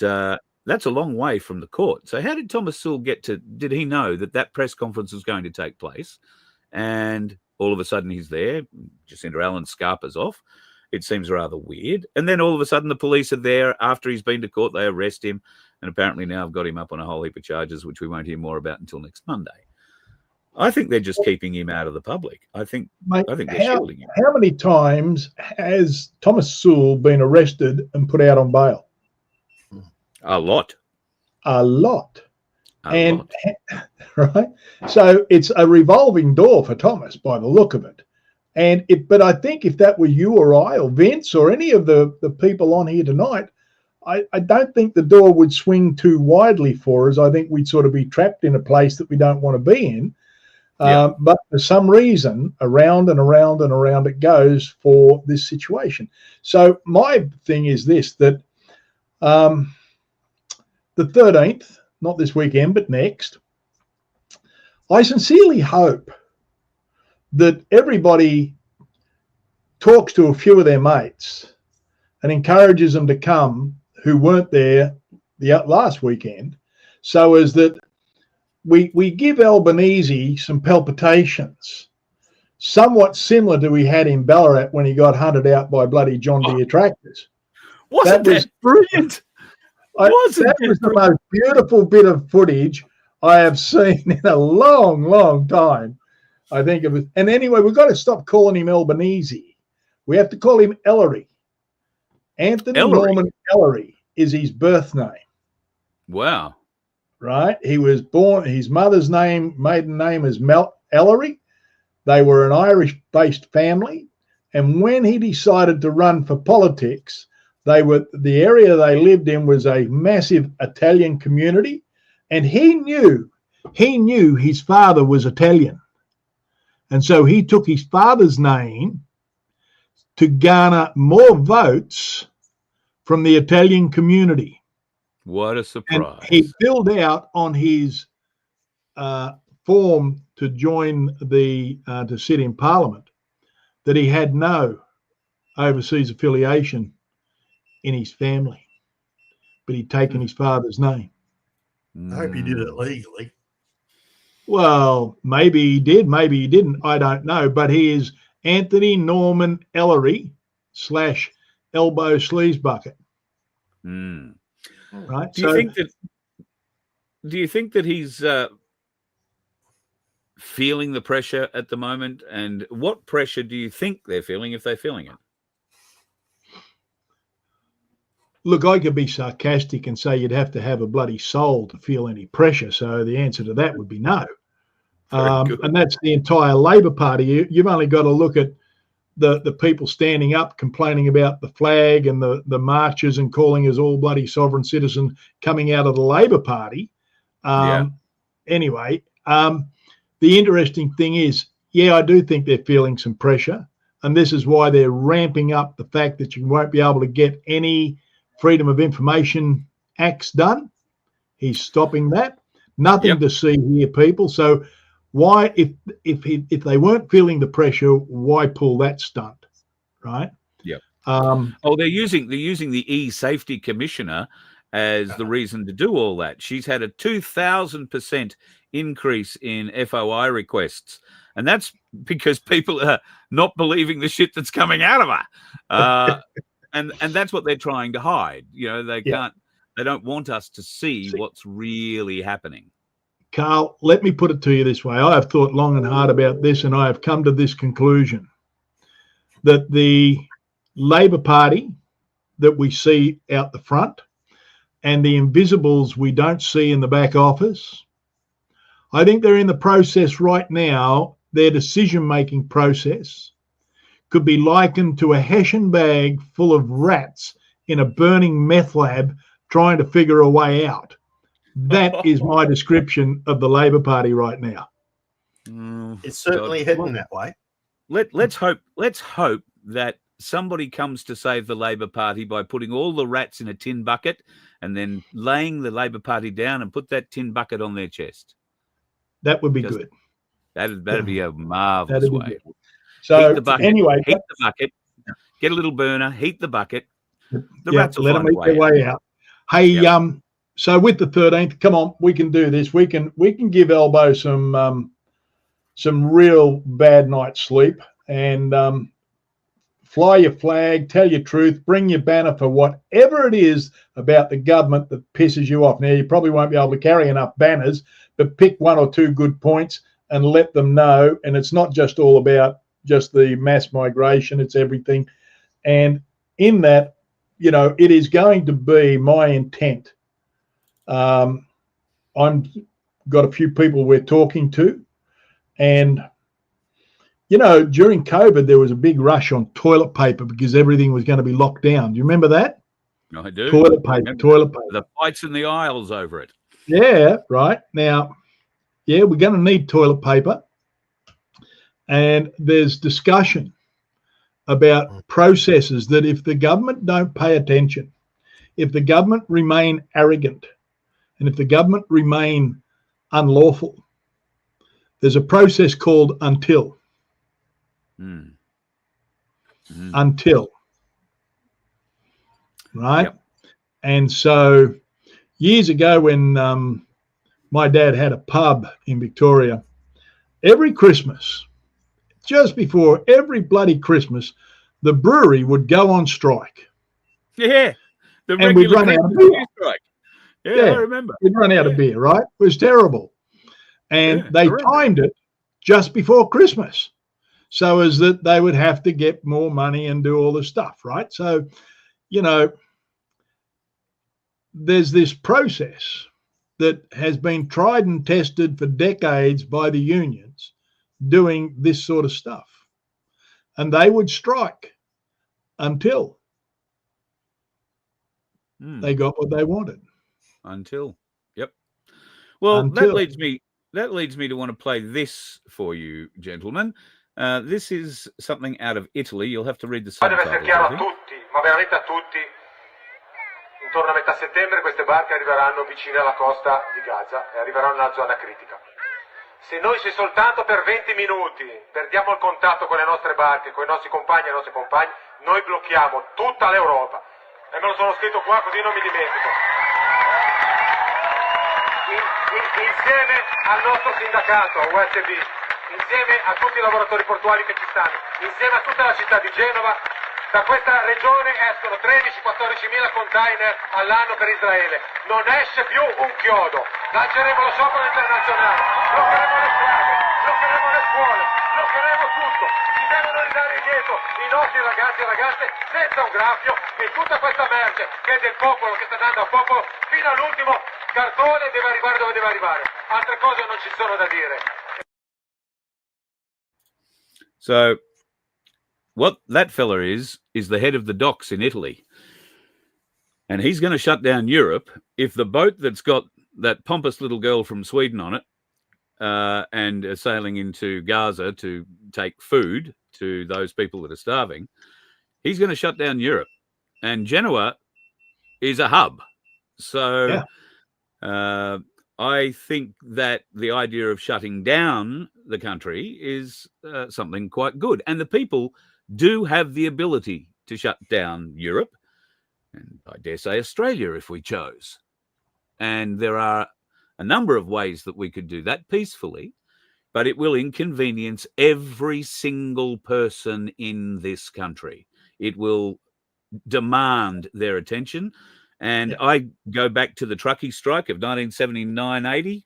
that's a long way from the court. So how did Thomas Sewell did he know that press conference was going to take place? And all of a sudden he's there. Jacinta Allen scarpers off. It seems rather weird. And then all of a sudden the police are there after he's been to court. They arrest him. And apparently now I've got him up on a whole heap of charges, which we won't hear more about until next Monday. I think they're just keeping him out of the public. I think they're shielding him. How many times has Thomas Sewell been arrested and put out on bail? A lot. Right. So it's a revolving door for Thomas by the look of it. But I think if that were you or I or Vince or any of the people on here tonight, I don't think the door would swing too widely for us. I think we'd sort of be trapped in a place that we don't want to be in. But for some reason, around and around and around it goes for this situation. So my thing is this, that the 13th, not this weekend, but next, I sincerely hope that everybody talks to a few of their mates and encourages them to come who weren't there the last weekend, so as that we give Albanese some palpitations, somewhat similar to we had in Ballarat when he got hunted out by bloody John Deere tractors. Wasn't that brilliant? That was the most beautiful bit of footage I have seen in a long, long time. I think it was. And anyway, we've got to stop calling him Albanese. We have to call him Ellery. Anthony Norman Ellery is his birth name. Wow. Right? He was born, his mother's maiden name is Ellery. They were an Irish-based family. And when he decided to run for politics, the area they lived in was a massive Italian community. And he knew his father was Italian. And so he took his father's name to garner more votes from the Italian community. What a surprise. And he filled out on his form to join to sit in Parliament that he had no overseas affiliation in his family, but he'd taken his father's name. I hope he did it legally. Well, maybe he did, maybe he didn't. I don't know. But he is Anthony Norman Ellery / Elbow Sleeves Bucket. Right. Do you think that he's feeling the pressure at the moment? And what pressure do you think they're feeling if they're feeling it? Look, I could be sarcastic and say you'd have to have a bloody soul to feel any pressure. So the answer to that would be no. And that's the entire Labor Party. You've only got to look at the people standing up complaining about the flag and the marches and calling us all bloody sovereign citizens coming out of the Labor Party. Anyway, the interesting thing is, I do think they're feeling some pressure, and this is why they're ramping up the fact that you won't be able to get any Freedom of Information acts done. He's stopping that. Nothing to see here, people. So why, if they weren't feeling the pressure, why pull that stunt, right? Yeah. They're using the e-safety commissioner as the reason to do all that. She's had a 2,000% increase in FOI requests, and that's because people are not believing the shit that's coming out of her, and that's what they're trying to hide. They can't. They don't want us to see what's really happening. Carl, let me put it to you this way. I have thought long and hard about this, and I have come to this conclusion that the Labor Party that we see out the front and the invisibles we don't see in the back office, I think they're in the process right now. Their decision-making process could be likened to a Hessian bag full of rats in a burning meth lab trying to figure a way out. That is my description of the Labor Party right now. It's certainly heading that way. Let's hope that somebody comes to save the Labor Party by putting all the rats in a tin bucket and then laying the Labor Party down and put that tin bucket on their chest. That would be good. That'd be a marvelous way. So heat the bucket, anyway, heat the bucket, get a little burner, heat the bucket. The rats will let them eat their way out. Hey, so with the 13th, come on, we can do this. We can give Elbow some real bad night's sleep and fly your flag, tell your truth, bring your banner for whatever it is about the government that pisses you off. Now, you probably won't be able to carry enough banners, but pick one or two good points and let them know. And it's not just all about just the mass migration, it's everything. And in that, it is going to be my intent. I'm got a few people we're talking to, and during COVID there was a big rush on toilet paper because everything was going to be locked down. Do you remember that? I do. Toilet paper. The fights in the aisles over it. Yeah, right. Now, we're going to need toilet paper, and there's discussion about processes that if the government don't pay attention, if the government remain arrogant, and if the government remain unlawful, there's a process called until. Until. Right? Yep. And so years ago when my dad had a pub in Victoria, every Christmas, just before every bloody Christmas, the brewery would go on strike. Yeah. And we'd run out of beer. Strike. Yeah, I remember. We'd run out of beer, right? It was terrible. And they timed it just before Christmas so as that they would have to get more money and do all the stuff, right? So, there's this process that has been tried and tested for decades by the unions doing this sort of stuff. And they would strike until they got what they wanted. Until. Yep. Well, that leads me to want to play this for you, gentlemen. This is something out of Italy. You'll have to read the subtitles. Deve essere chiaro a tutti, ma veramente a tutti. Intorno a metà settembre queste barche arriveranno vicine alla costa di Gaza e arriveranno nella zona critica. Se noi soltanto per 20 minuti perdiamo il contatto con le nostre barche, con i nostri compagni e le nostre compagne, noi blocchiamo tutta l'Europa. E me lo sono scritto qua così non mi dimentico. Insieme al nostro sindacato, USB, insieme a tutti i lavoratori portuali che ci stanno, insieme a tutta la città di Genova, da questa regione escono 13-14 mila container all'anno per Israele. Non esce più un chiodo. Lanceremo lo sciopero internazionale, bloccheremo le strade, bloccheremo le scuole, bloccheremo tutto. Ci devono ridare indietro i nostri ragazzi e ragazze senza un graffio e tutta questa merce che è del popolo, che sta andando al popolo fino all'ultimo cartone deve arrivare dove deve arrivare. Altre cose non ci sono da dire. So what that fella is the head of the docks in Italy. And he's going to shut down Europe if the boat that's got that pompous little girl from Sweden on it and sailing into Gaza to take food to those people that are starving, he's going to shut down Europe. And Genoa is a hub. So I think that the idea of shutting down the country is something quite good. And the people do have the ability to shut down Europe, and I dare say Australia if we chose. And there are a number of ways that we could do that peacefully, but it will inconvenience every single person in this country. It will demand their attention. And I go back to the truckie strike of 1979-80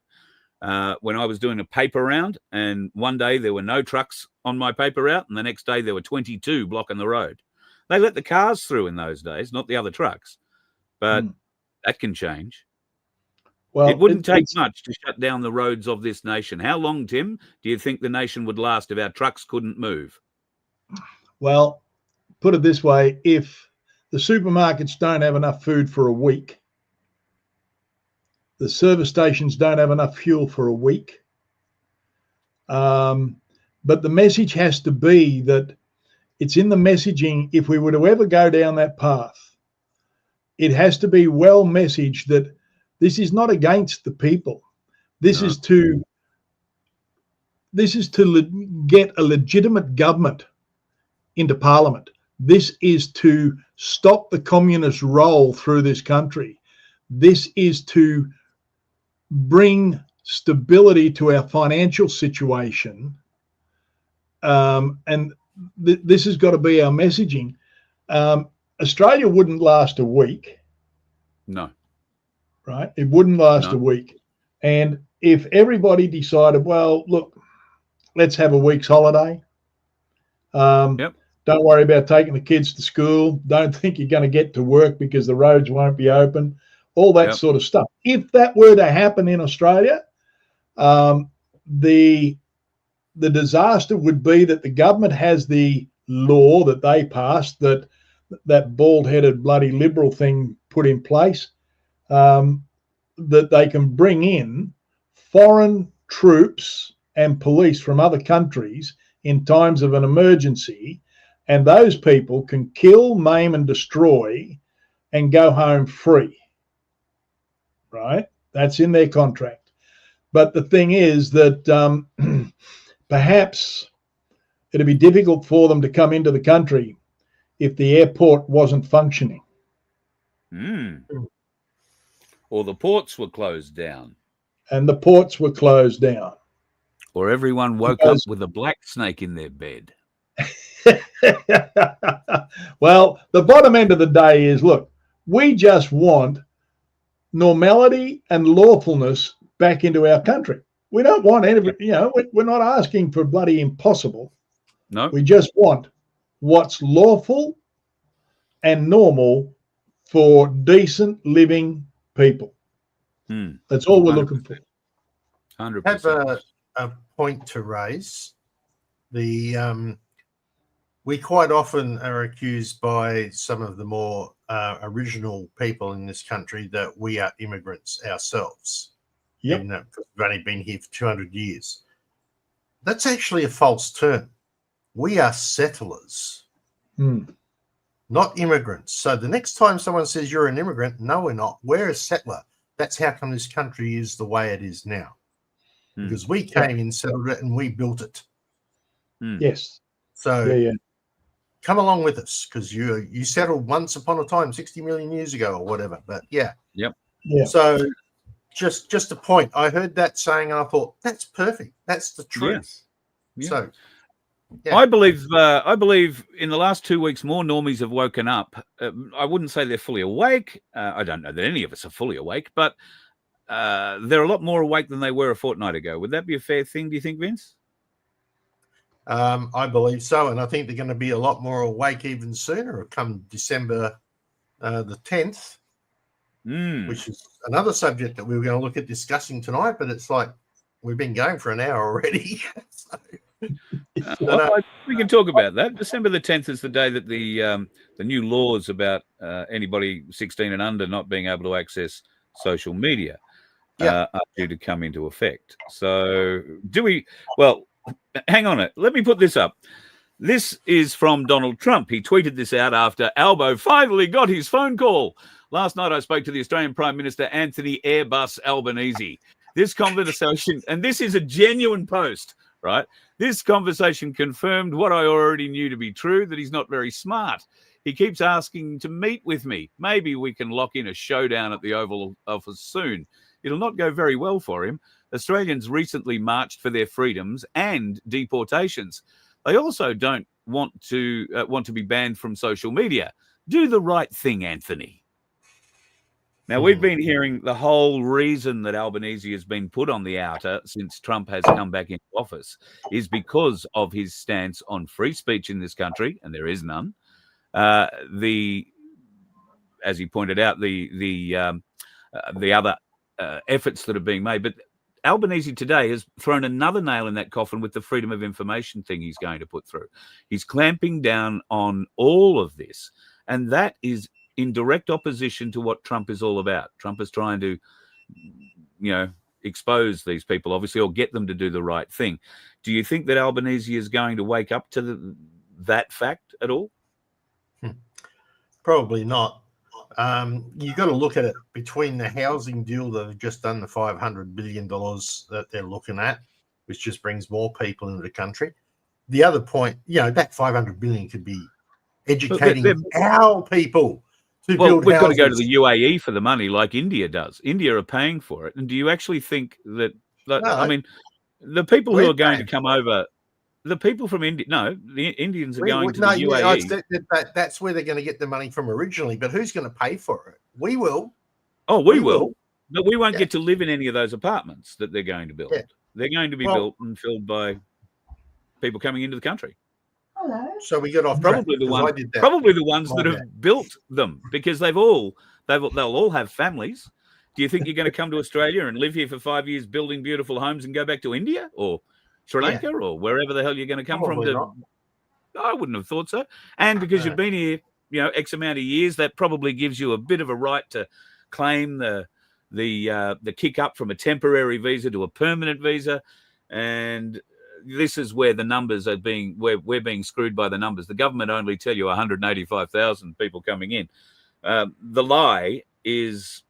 when I was doing a paper round, and one day there were no trucks on my paper route, and the next day there were 22 blocking the road. They let the cars through in those days, not the other trucks. But that can change. Well, it wouldn't take much to shut down the roads of this nation. How long, Tim, do you think the nation would last if our trucks couldn't move? Well, put it this way, if the supermarkets don't have enough food for a week, the service stations don't have enough fuel for a week, but the message has to be that it's in the messaging. If we were to ever go down that path, it has to be well messaged that this is not against the people. This is to get a legitimate government into Parliament. This is to stop the communist roll through this country. This is to bring stability to our financial situation. And this has got to be our messaging. Australia wouldn't last a week. No. Right? It wouldn't last a week. And if everybody decided, well, look, let's have a week's holiday. Don't worry about taking the kids to school. Don't think you're going to get to work because the roads won't be open. All that sort of stuff. If that were to happen in Australia, the disaster would be that the government has the law that they passed, that bald-headed bloody Liberal thing put in place, that they can bring in foreign troops and police from other countries in times of an emergency, and those people can kill, maim, and destroy and go home free. Right? That's in their contract. But the thing is that perhaps it'd be difficult for them to come into the country if the airport wasn't functioning. Or the ports were closed down. And the ports were closed down. Or everyone woke up with a black snake in their bed. Well, the bottom end of the day is, look, we just want normality and lawfulness back into our country. We don't want we're not asking for bloody impossible. No. We just want what's lawful and normal for decent living people. That's all we're looking for. 100%. I have a point to raise. We quite often are accused by some of the more original people in this country that we are immigrants ourselves. Yep. Even though we've only been here for 200 years. That's actually a false term. We are settlers, not immigrants. So the next time someone says you're an immigrant, no, we're not. We're a settler. That's how come this country is the way it is now. Because we came in, settled it, and we built it. Yes. So come along with us, because you settled once upon a time, 60 million years ago or whatever. But yeah. So just a point. I heard that saying and I thought, that's perfect. That's the truth. So I believe in the last 2 weeks, more normies have woken up. I wouldn't say they're fully awake. I don't know that any of us are fully awake, but they're a lot more awake than they were a fortnight ago. Would that be a fair thing, do you think, Vince? I believe so. And I think they're going to be a lot more awake even sooner, come December the 10th, which is another subject that we were going to look at discussing tonight. But it's like we've been going for an hour already. So. We can talk about that. December the 10th is the day that the new laws about anybody 16 and under not being able to access social media are due to come into effect. So hang on. Let me put this up. This is from Donald Trump. He tweeted this out after Albo finally got his phone call. Last night, I spoke to the Australian Prime Minister, Anthony Airbus Albanese. This conversation, and this is a genuine post, right? This conversation confirmed what I already knew to be true, that he's not very smart. He keeps asking to meet with me. Maybe we can lock in a showdown at the Oval Office soon. It'll not go very well for him. Australians recently marched for their freedoms and deportations. They also don't want to be banned from social media. Do the right thing, Anthony. Now, we've been hearing the whole reason that Albanese has been put on the outer since Trump has come back into office is because of his stance on free speech in this country, and there is none. As he pointed out, the other efforts that are being made. But Albanese today has thrown another nail in that coffin with the freedom of information thing he's going to put through. He's clamping down on all of this, and that is in direct opposition to what Trump is all about. Trump is trying to, expose these people, obviously, or get them to do the right thing. Do you think that Albanese is going to wake up to that fact at all? Probably not. You've got to look at it between the housing deal that have just done, the $500 billion that they're looking at, which just brings more people into the country. The other point, that $500 billion could be educating our people. We've got to go to the UAE for the money like India does. India are paying for it. And do you actually think that the people who are going to come over, the people from India, the Indians are going to the UAE. That's where they're going to get the money from originally. But who's going to pay for it? We will. Oh, we will. But we won't get to live in any of those apartments that they're going to build. Yeah. They're going to be built and filled by people coming into the country. Hello. So we got off probably the ones that have built them, because they'll all have families. Do you think you're going to come to Australia and live here for 5 years building beautiful homes and go back to India or Sri Lanka or wherever the hell you're going to come from? I wouldn't have thought so. And because you've been here, X amount of years, that probably gives you a bit of a right to claim the kick up from a temporary visa to a permanent visa. And this is where the numbers are where we're being screwed by the numbers. The government only tell you 185,000 people coming in. The lie is,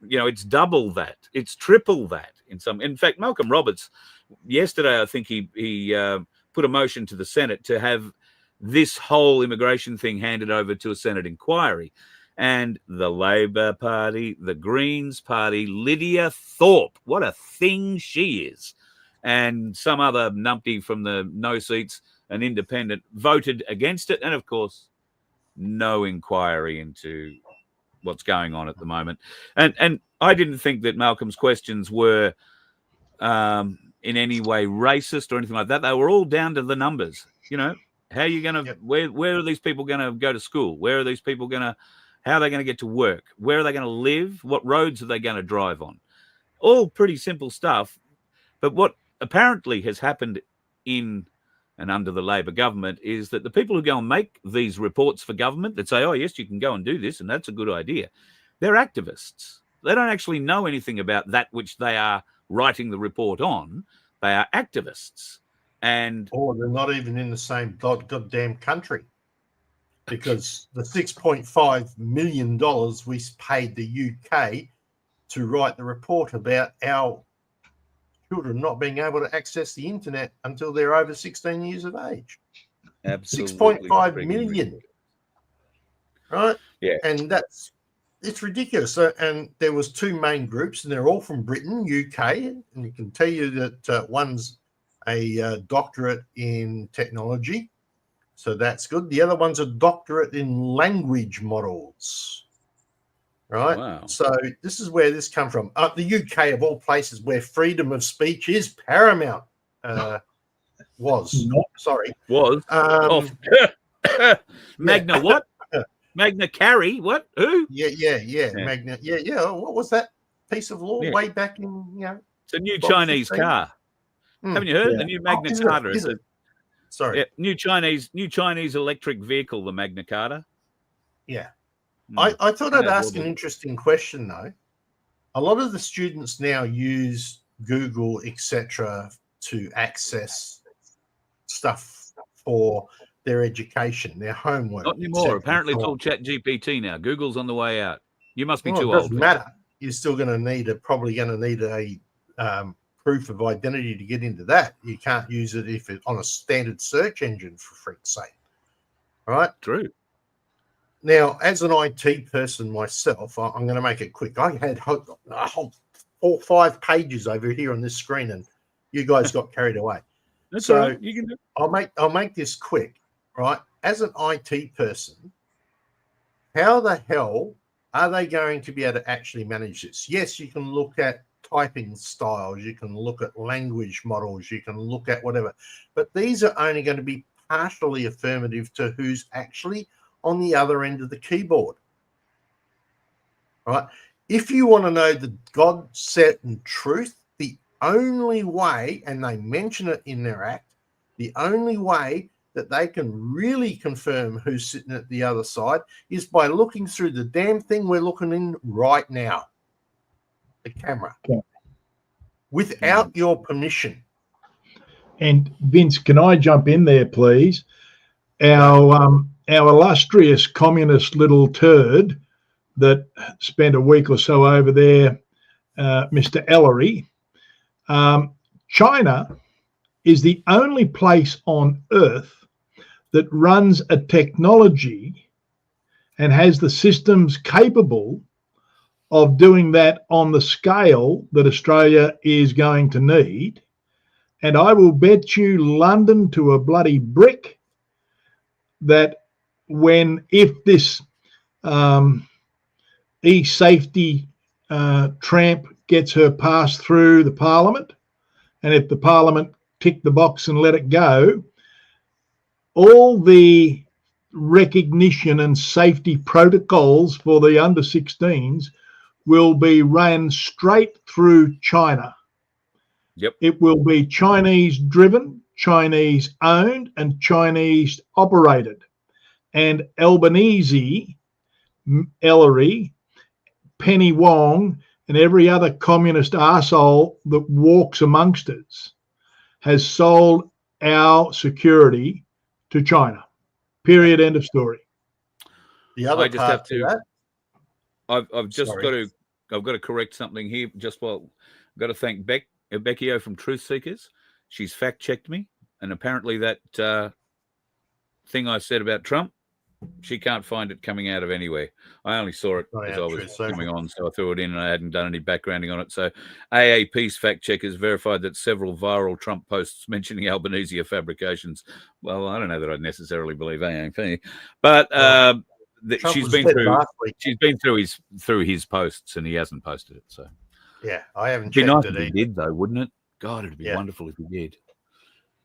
it's double that. It's triple that in fact, Malcolm Roberts, yesterday, I think he put a motion to the Senate to have this whole immigration thing handed over to a Senate inquiry. And the Labor Party, the Greens Party, Lydia Thorpe, what a thing she is, and some other numpty from the no seats, an independent, voted against it. And, of course, no inquiry into what's going on at the moment. And I didn't think that Malcolm's questions were in any way racist or anything like that. They were all down to the numbers. How are you going to, where are these people going to go to school? Where are these people how are they going to get to work? Where are they going to live? What roads are they going to drive on? All pretty simple stuff. But what apparently has happened in and under the Labor government is that the people who go and make these reports for government that say, oh, yes, you can go and do this, and that's a good idea, they're activists. They don't actually know anything about that which they are writing the report on. They are activists. And they're not even in the same goddamn country, because the $6.5 million we paid the UK to write the report about our children not being able to access the internet until they're over 16 years of age. Absolutely. 6.5 million. Right? Yeah. And it's ridiculous. So, and there was two main groups, and they're all from Britain, UK, and you can tell you that one's a doctorate in technology, so that's good. The other one's a doctorate in language models. Right. Wow. So this is where this come from. The UK, of all places, where freedom of speech is paramount. Was. Magna what? Magna Carry what? Who? Yeah. Magna. Yeah. What was that piece of law way back in? It's a new Chinese car. Haven't you heard Yeah. the new Magna Is Carta? it? Is it? Sorry. Yeah, new Chinese electric vehicle, the Magna Carta. Yeah. Hmm. I thought I'd Yeah, ask well, an interesting question, though. A lot of the students now use Google, etc., to access stuff for their education, their homework. Not anymore. etc. Apparently, it's So all Chat GPT now. Google's on the way out. You must be well, too it doesn't old. matter. You're still going to need probably going to need a proof of identity to get into that. You can't use it if it's on a standard search engine, for freak's sake. All right. True. Now, as an IT person myself, I'm going to make it quick. I had a whole 4 or 5 pages over here on this screen, and you guys got carried away. That's So all right. You can do it. I'll make this quick, right? As an IT person, how the hell are they going to be able to actually manage this? Yes, you can look at typing styles, you can look at language models, you can look at whatever, but these are only going to be partially affirmative to who's actually on the other end of the keyboard. Right? If you want to know the God set and truth, the only way, and they mention it in their act, the only way that they can really confirm who's sitting at the other side is by looking through the damn thing we're looking in right now, the camera, without your permission. And Vince, can I jump in there, please? Our illustrious communist little turd that spent a week or so over there, Mr. Ellery, China is the only place on earth that runs a technology and has the systems capable of doing that on the scale that Australia is going to need. And I will bet you London to a bloody brick that if this e-safety tramp gets her passed through the Parliament, and if the Parliament tick the box and let it go, all the recognition and safety protocols for the under 16s will be ran straight through China. Yep. It will be Chinese driven, Chinese owned, and Chinese operated. And Albanese, Ellery, Penny Wong, and every other communist arsehole that walks amongst us has sold our security to China. Period. End of story. The other I just part have to. that, I've just Sorry. got to correct something here. I've got to thank Becky O from Truth Seekers. She's fact checked me, and apparently that thing I said about Trump, she can't find it coming out of anywhere. I only saw it as I was coming on, so I threw it in, and I hadn't done any backgrounding on it. So AAP's fact checkers verified that several viral Trump posts mentioning Albanese are fabrications. Well, I don't know that I necessarily believe AAP, but she's been through his posts, and he hasn't posted it. So yeah, I haven't it'd be nice checked if it he either. did, though, wouldn't it? God, it'd be Yeah. wonderful if he did.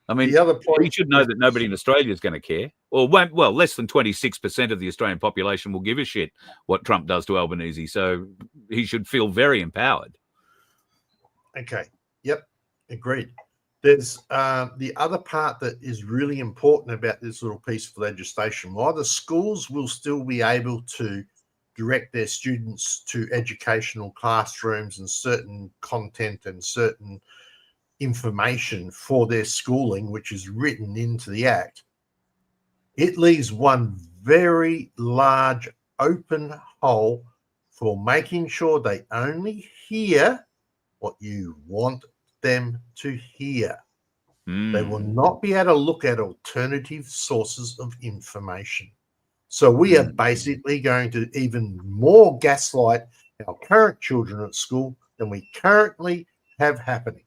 I mean, The other point he should know that nobody in Australia is going to care. Or won't. Well, less than 26% of the Australian population will give a shit what Trump does to Albanese. So he should feel very empowered. Okay. Yep. Agreed. There's the other part that is really important about this little piece of legislation. While the schools will still be able to direct their students to educational classrooms and certain content and certain information for their schooling, which is written into the Act, it leaves one very large open hole for making sure they only hear what you want them to hear. They will not be able to look at alternative sources of information. So we are basically going to even more gaslight our current children at school than we currently have happening.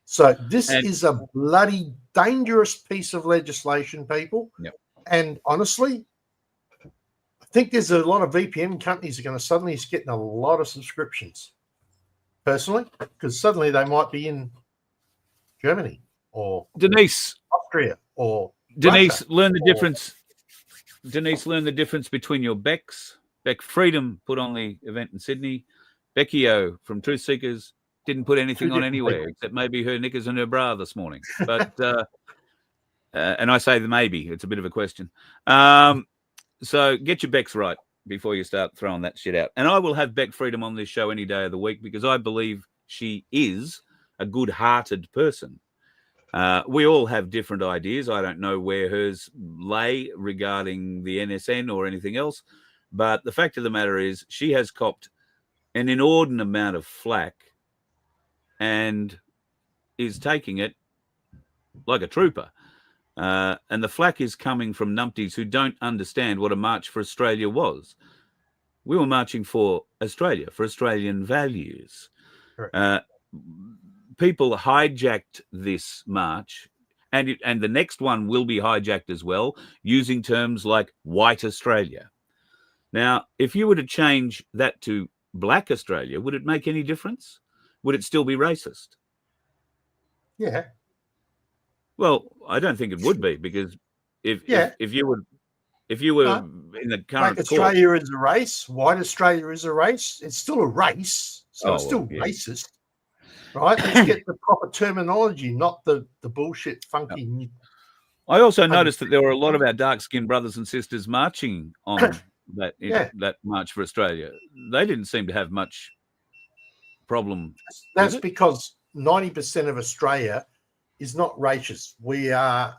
So this is a bloody dangerous piece of legislation, people. Yep. And honestly, I think there's a lot of VPN companies that are going to suddenly get a lot of subscriptions. Personally, because suddenly they might be in Germany or Austria or Denise, Russia, learn the difference. Denise, learn the difference between your Becks. Beck Freedom put on the event in Sydney. Becky O from Truth Seekers. Didn't put anything on anywhere except maybe her knickers and her bra this morning. But and I say the maybe. It's a bit of a question. So get your Becks right before you start throwing that shit out. And I will have Beck Freedom on this show any day of the week because I believe she is a good-hearted person. We all have different ideas. I don't know where hers lay regarding the NSN or anything else. But the fact of the matter is she has copped an inordinate amount of flack and is taking it like a trooper. And the flack is coming from numpties who don't understand what a March for Australia was. We were marching for Australia, for Australian values. People hijacked this march, and the next one will be hijacked as well, using terms like white Australia. Now, if you were to change that to black Australia, would it make any difference? Would it still be racist? Yeah. Well, I don't think it would be, because if you were in the current Black Australia is a race, white Australia is a race. It's still a race, so it's still racist, right? Let's get the proper terminology, not the bullshit funky. I also noticed that there were a lot of our dark-skinned brothers and sisters marching on that March for Australia. They didn't seem to have much problem. That's because 90% of Australia is not racist. We are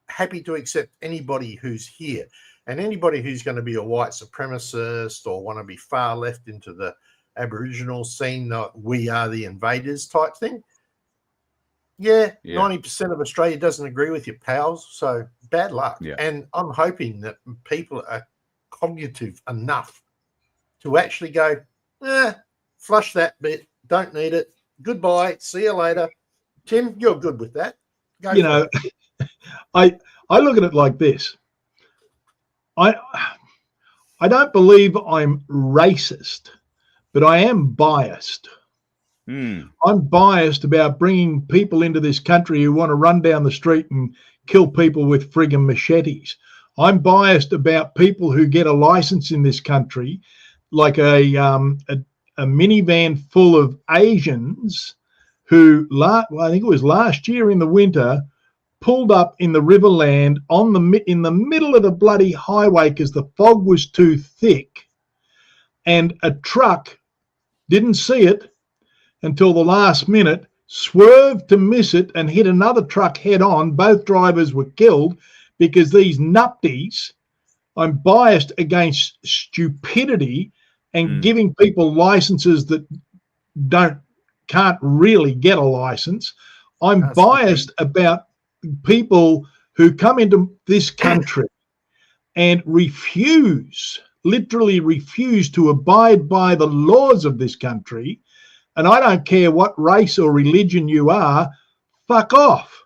happy to accept anybody who's here, and anybody who's going to be a white supremacist or want to be far left into the Aboriginal scene, we are the invaders type thing. 90% of Australia doesn't agree with your pals, so bad luck. And I'm hoping that people are cognitive enough to actually go, flush that bit, don't need it, goodbye, see you later. Tim, you're good with that. I look at it like this. I don't believe I'm racist, but I am biased. I'm biased about bringing people into this country who want to run down the street and kill people with friggin' machetes. I'm biased about people who get a license in this country, like a minivan full of Asians who, I think it was last year in the winter, pulled up in the Riverland in the middle of the bloody highway because the fog was too thick, and a truck didn't see it until the last minute, swerved to miss it and hit another truck head on. Both drivers were killed because these nupties, I'm biased against stupidity and giving people licenses that can't really get a license. I'm biased about people who come into this country and literally refuse to abide by the laws of this country. And I don't care what race or religion you are, fuck off.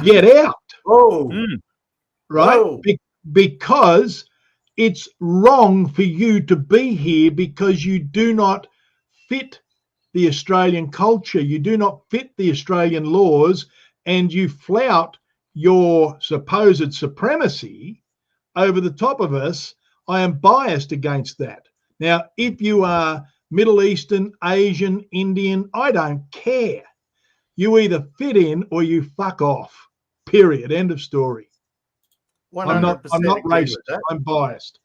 Get out. Right? Because it's wrong for you to be here because you do not fit the Australian culture. You do not fit the Australian laws, and you flout your supposed supremacy over the top of us. I am biased against that. Now, if you are Middle Eastern, Asian, Indian, I don't care. You either fit in or you fuck off. Period. End of story. I'm not racist. I'm biased.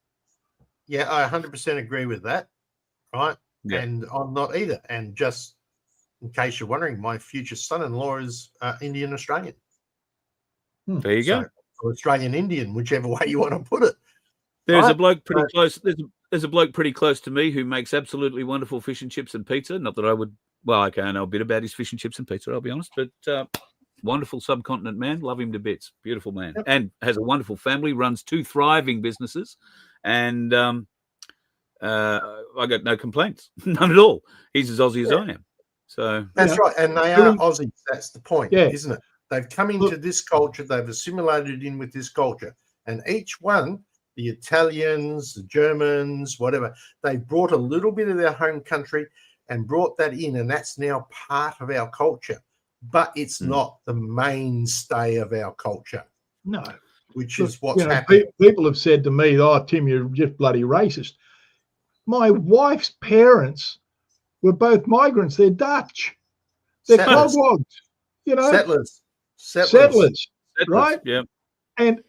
Yeah, I 100% agree with that. Right. Yeah. And I'm not either. And just in case you're wondering, my future son-in-law is Indian Australian. There you go. Or Australian Indian, whichever way you want to put it. There's a bloke pretty close. There's a bloke pretty close to me who makes absolutely wonderful fish and chips and pizza. Not that I would. Well, okay, I know a bit about his fish and chips and pizza, I'll be honest. But wonderful subcontinent man. Love him to bits. Beautiful man. Yep. And has a wonderful family. Runs 2 thriving businesses. And I got no complaints. None at all. He's as Aussie as I am. So that's right. And they are Aussies. That's the point, isn't it? They've come into this culture. They've assimilated in with this culture. And each one, the Italians, the Germans, whatever, they brought a little bit of their home country and brought that in. And that's now part of our culture. But it's not the mainstay of our culture. No. Which is what's happening. People have said to me, "Oh, Tim, you're just bloody racist." My wife's parents were both migrants. They're Dutch. They're Settlers. clogwogs, you know, Settlers. right? Yeah. And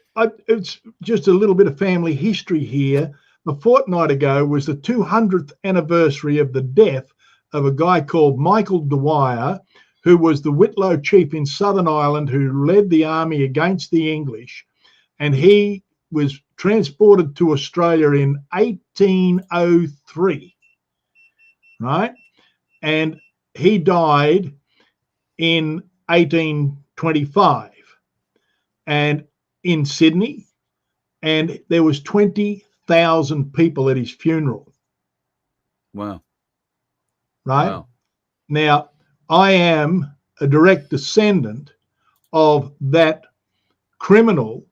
it's just a little bit of family history here. A fortnight ago was the 200th anniversary of the death of a guy called Michael Dwyer, who was the Whitlow chief in Southern Ireland who led the army against the English. And he was transported to Australia in 1803, right? And he died in 1825 and in Sydney, and there was 20,000 people at his funeral. Wow. Right? Wow. Now, I am a direct descendant of that criminal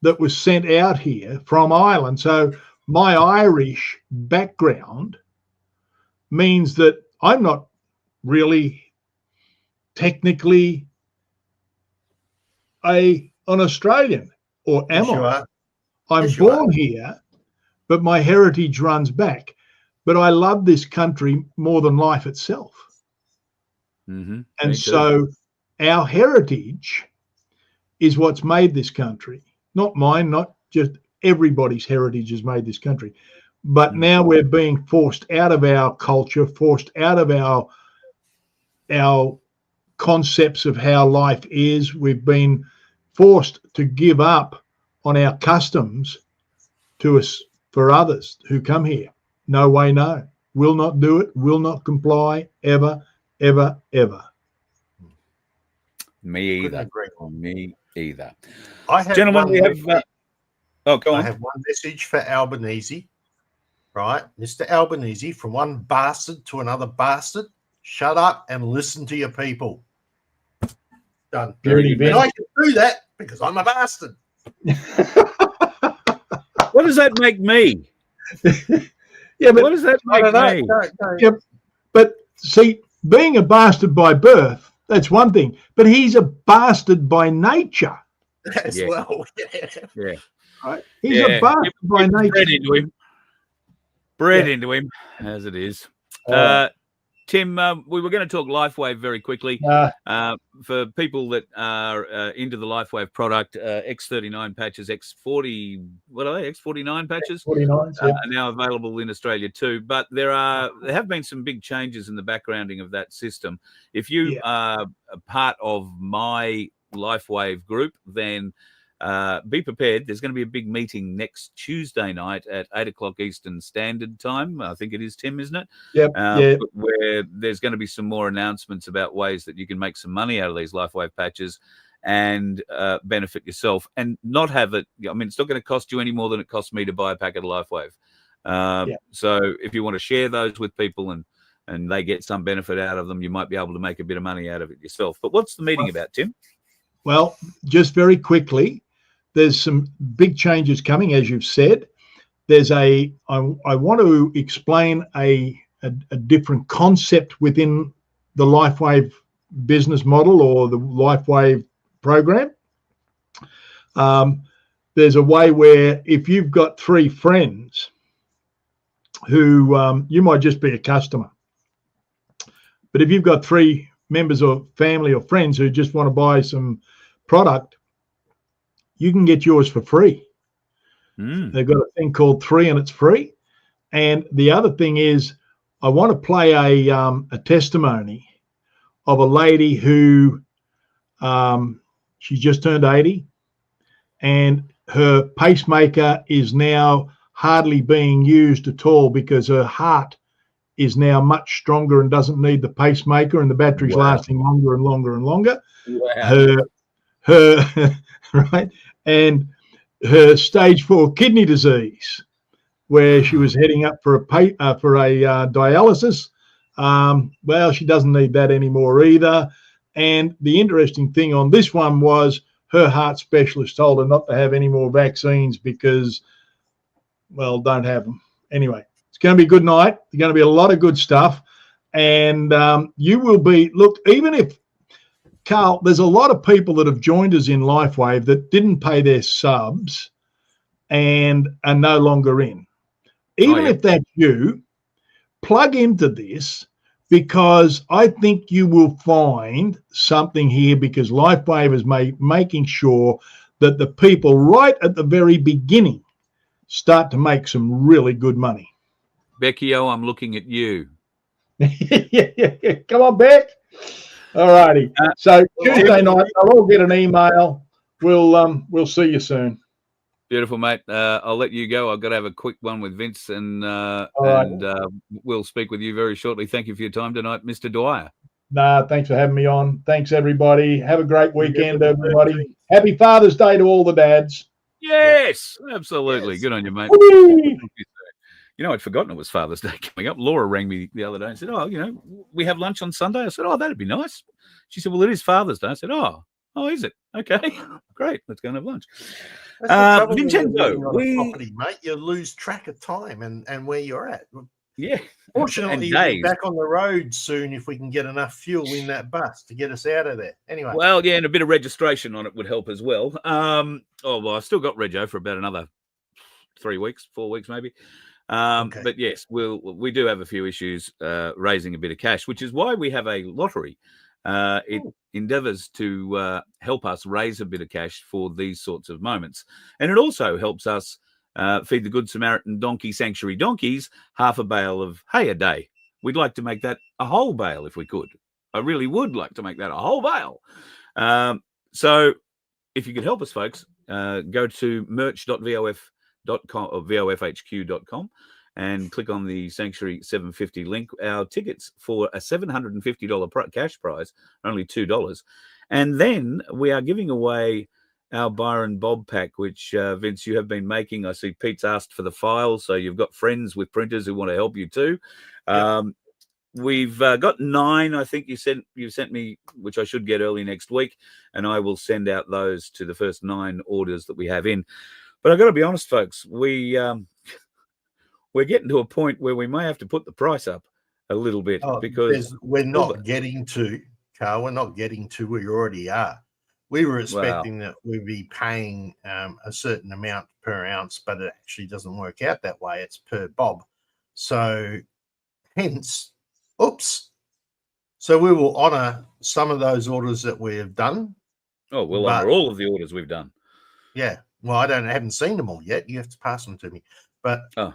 that was sent out here from Ireland. So my Irish background means that I'm not really technically an Australian, or am I? I'm born here, but my heritage runs back. But I love this country more than life itself. Mm-hmm. And so our heritage is what's made this country. Not mine, not just everybody's heritage has made this country. But now we're being forced out of our culture, forced out of our concepts of how life is. We've been forced to give up on our customs to us for others who come here. No way, no. Will not do it, will not comply, ever, ever, ever. Me either. Me either. Gentlemen, we have... go on. I have one message for Albanese, right? Mr. Albanese, from one bastard to another bastard, shut up and listen to your people. Done. Dirty and I can do that because I'm a bastard. What does that make me? Yeah, but what does that make me? No. Yeah, but see, being a bastard by birth, that's one thing. But he's a bastard by nature. As well. Yeah. Right? He's a bastard by nature. Bred into him, as it is. Tim, we were going to talk LifeWave very quickly. For people that are into the LifeWave product, X39 patches, X40, what are they? X49 patches? X49s, are now available in Australia too. But there have been some big changes in the backgrounding of that system. If you are a part of my LifeWave group, then be prepared. There's going to be a big meeting next Tuesday night at 8 o'clock Eastern Standard Time. I think it is, Tim, isn't it? Yep. Where there's going to be some more announcements about ways that you can make some money out of these LifeWave patches and benefit yourself and not have it. I mean, it's not going to cost you any more than it costs me to buy a packet of LifeWave. So if you want to share those with people and they get some benefit out of them, you might be able to make a bit of money out of it yourself. But what's the meeting about, Tim? Well, just very quickly, there's some big changes coming, as you've said. There's I want to explain a different concept within the LifeWave business model or the LifeWave program. There's a way where if you've got 3 friends who you might just be a customer, but if you've got 3 members of family or friends who just want to buy some product, you can get yours for free. They've got a thing called 3 and it's free. And the other thing is, I want to play a testimony of a lady who she just turned 80 and her pacemaker is now hardly being used at all because her heart is now much stronger and doesn't need the pacemaker, and the battery's lasting longer and longer and longer. Her right, and her stage 4 kidney disease, where she was heading up for a dialysis. Well, she doesn't need that anymore either. And the interesting thing on this one was her heart specialist told her not to have any more vaccines because, well, don't have them. Anyway, it's going to be a good night. There's going to be a lot of good stuff. And you will be, look, even if, Carl, there's a lot of people that have joined us in LifeWave that didn't pay their subs and are no longer in. Even if that's you, plug into this because I think you will find something here, because LifeWave is making sure that the people right at the very beginning start to make some really good money. Becky-o, I'm looking at you. Yeah. Come on, Beck. All righty. So Tuesday night, I'll all get an email. We'll see you soon. Beautiful, mate. I'll let you go. I've got to have a quick one with Vince, and we'll speak with you very shortly. Thank you for your time tonight, Mr. Dwyer. Nah, thanks for having me on. Thanks, everybody. Have a great weekend, everybody. Happy Father's Day to all the dads. Yes, absolutely. Yes. Good on you, mate. Whee! You know, I'd forgotten it was Father's Day coming up. Laura rang me the other day and said, "Oh, we have lunch on Sunday." I said, "Oh, that'd be nice." She said, "Well, it is Father's Day." I said, "Oh, is it? Okay, great. Let's go and have lunch." That's the trouble Vincenzo, when you're on a property, mate. You lose track of time and where you're at. Yeah. Fortunately, you'll be back on the road soon if we can get enough fuel in that bus to get us out of there. Anyway. Well, yeah, and a bit of registration on it would help as well. I've still got Rego for about another 4 weeks maybe. Okay. But yes, we do have a few issues raising a bit of cash, which is why we have a lottery. It endeavors to help us raise a bit of cash for these sorts of moments. And it also helps us feed the Good Samaritan Donkey Sanctuary donkeys half a bale of hay a day. We'd like to make that a whole bale if we could. I really would like to make that a whole bale. So if you could help us, folks, go to merch.vof.com or vofhq.com and click on the Sanctuary 750 link. Our tickets for a $750 cash prize are only $2. And then we are giving away our Byron Bob pack, which, Vince, you have been making. I see Pete's asked for the file, so you've got friends with printers who want to help you too. Yep. We've got 9, I think you sent me, which I should get early next week, and I will send out those to the first 9 orders that we have in. But I've got to be honest, folks, we're getting to a point where we may have to put the price up a little bit because we're not getting to, Carl, we're not getting to where you already are. We were expecting that we'd be paying a certain amount per ounce, but it actually doesn't work out that way. It's per bob. So hence, So we will honour some of those orders that we have done. Oh, we'll honour all of the orders we've done. Yeah. Well, I haven't seen them all yet. You have to pass them to me. But but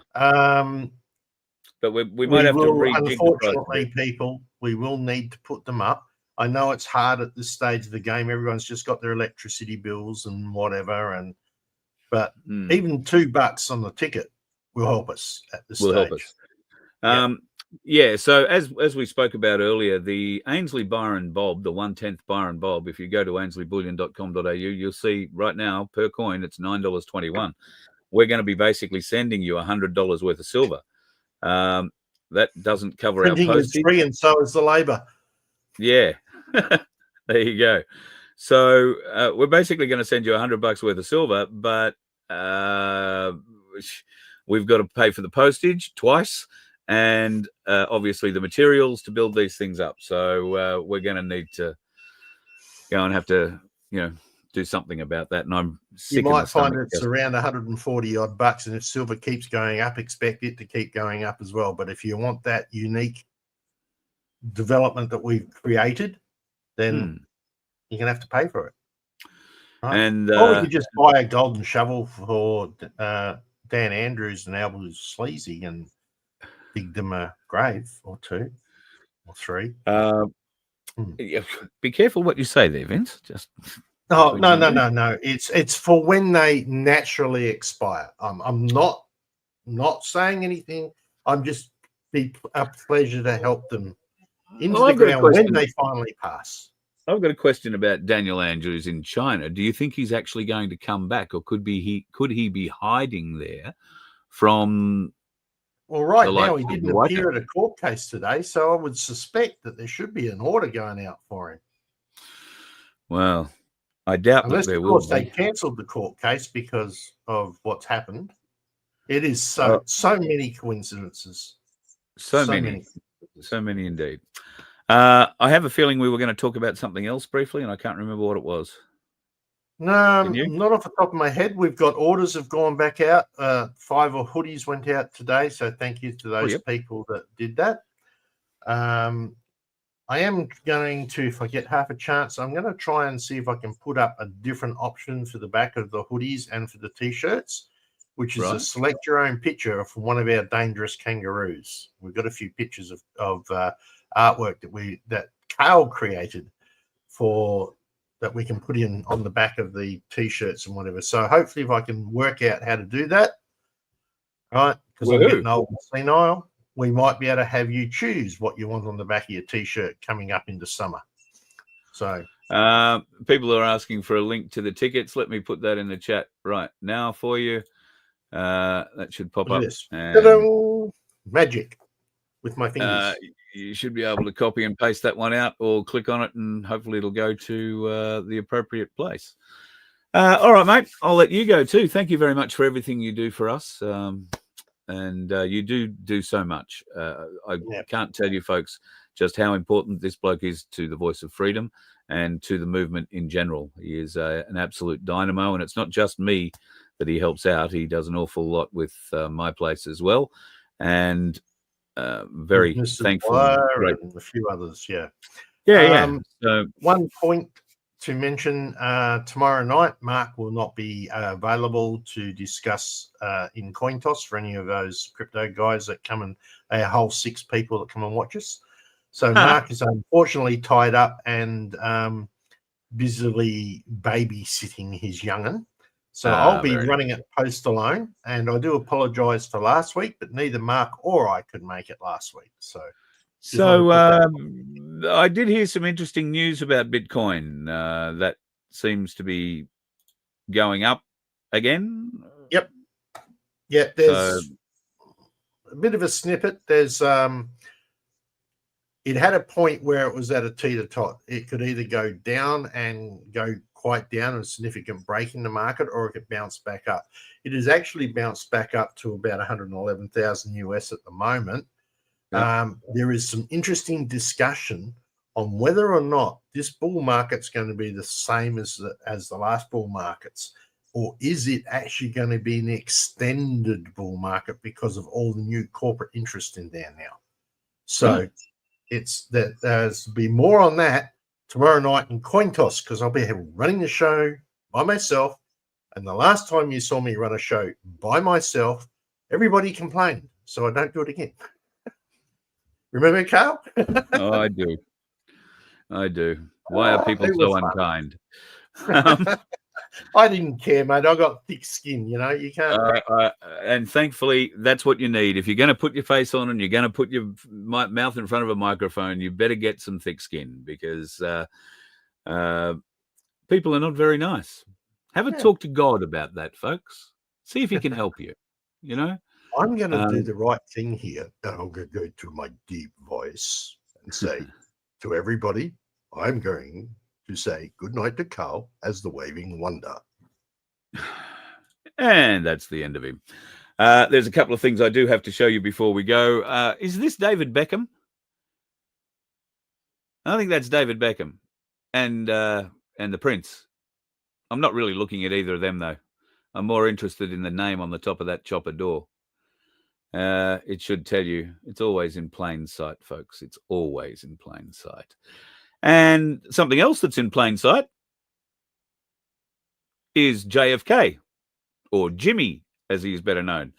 we might have to rejig. Unfortunately, people, we will need to put them up. I know it's hard at this stage of the game. Everyone's just got their electricity bills and whatever, but even $2 on the ticket will help us at this stage. Help us. Yeah. So as we spoke about earlier, the Ainsley Byron Bob, the 1/10 Byron Bob, if you go to ainsleyBullion.com.au, you'll see right now per coin it's $9.21. We're going to be basically sending you $100 worth of silver. That doesn't cover Printing our postage. is free, and so is the labour. Yeah. There you go. So we're basically going to send you $100 worth of silver, but we've got to pay for the postage twice, and obviously the materials to build these things up. So we're going to need to go and have to, do something about that. And I'm sick. You might find it's around 140 odd bucks, and if silver keeps going up, expect it to keep going up as well. But if you want that unique development that we've created, then you're going to have to pay for it. Right? And or we could just buy a golden shovel for Dan Andrews and Albert Sleazy and dig them a grave or 2 or 3. Be careful what you say there, Vince. Just no. It's for when they naturally expire. I'm not saying anything. I'm just be a pleasure to help them into the ground when they finally pass. I've got a question about Daniel Andrews in China. Do you think he's actually going to come back, or could he be hiding there from? Well, right now he didn't appear at a court case today, so I would suspect that there should be an order going out for him. Well, I doubt unless that there of will course be. They cancelled the court case because of what's happened. It is so many coincidences. So many indeed. I have a feeling we were going to talk about something else briefly, and I can't remember what it was. No, not off the top of my head. We've got orders have gone back out. 5 hoodies went out today, so thank you to those people that did that. I am going to, if I get half a chance, I'm going to try and see if I can put up a different option for the back of the hoodies and for the T-shirts, which is a select your own picture from one of our dangerous kangaroos. We've got a few pictures of artwork that Carl created that we can put in on the back of the T-shirts and whatever. So hopefully if I can work out how to do that, right, because I'm getting old and senile, we might be able to have you choose what you want on the back of your T-shirt coming up into summer. So people are asking for a link to the tickets. Let me put that in the chat right now for you. That should pop up. And magic with my fingers. You should be able to copy and paste that one out or click on it and hopefully it'll go to the appropriate place. All right, mate. I'll let you go too. Thank you very much for everything you do for us. And you do so much. I can't tell you, folks, just how important this bloke is to the voice of freedom and to the movement in general. He is an absolute dynamo, and it's not just me that he helps out. He does an awful lot with my place as well, and very Mr. thankful. Dwyer and a few others, yeah. So, one point to mention, tomorrow night, Mark will not be available to discuss in coin toss for any of those crypto guys that come and a whole 6 people that come and watch us. So Mark is unfortunately tied up and busily babysitting his young'un. So I'll be running it post alone, and I do apologize for last week, but neither Mark or I could make it last week. So I did hear some interesting news about Bitcoin. That seems to be going up again. Yep. Yeah, there's a bit of a snippet. There's it had a point where it was at a teeter-tot. It could either go down and go quite down and a significant break in the market, or it could bounce back up. It has actually bounced back up to about 111,000 US at the moment. There is some interesting discussion on whether or not this bull market's going to be the same as the last bull markets, or is it actually going to be an extended bull market because of all the new corporate interest in there now. So it's that there's be more on that tomorrow night in coin toss, because I'll be running the show by myself. And the last time you saw me run a show by myself, everybody complained, so I don't do it again. Remember, Carl? Oh, I do. Why are people so unkind? I didn't care, mate. I got thick skin, you can't. And thankfully, that's what you need. If you're going to put your face on and you're going to put your mouth in front of a microphone, you better get some thick skin, because people are not very nice. Have a talk to God about that, folks. See if he can help you, I'm going to do the right thing here. And I'm going to go to my deep voice and say to everybody, I'm going to say good night to Carl as the waving wonder. And that's the end of him. There's a couple of things I do have to show you before we go. Is this David Beckham? I think that's David Beckham and the Prince. I'm not really looking at either of them, though. I'm more interested in the name on the top of that chopper door. It should tell you. It's always in plain sight, folks. It's always in plain sight. And something else that's in plain sight is JFK, or Jimmy, as he is better known.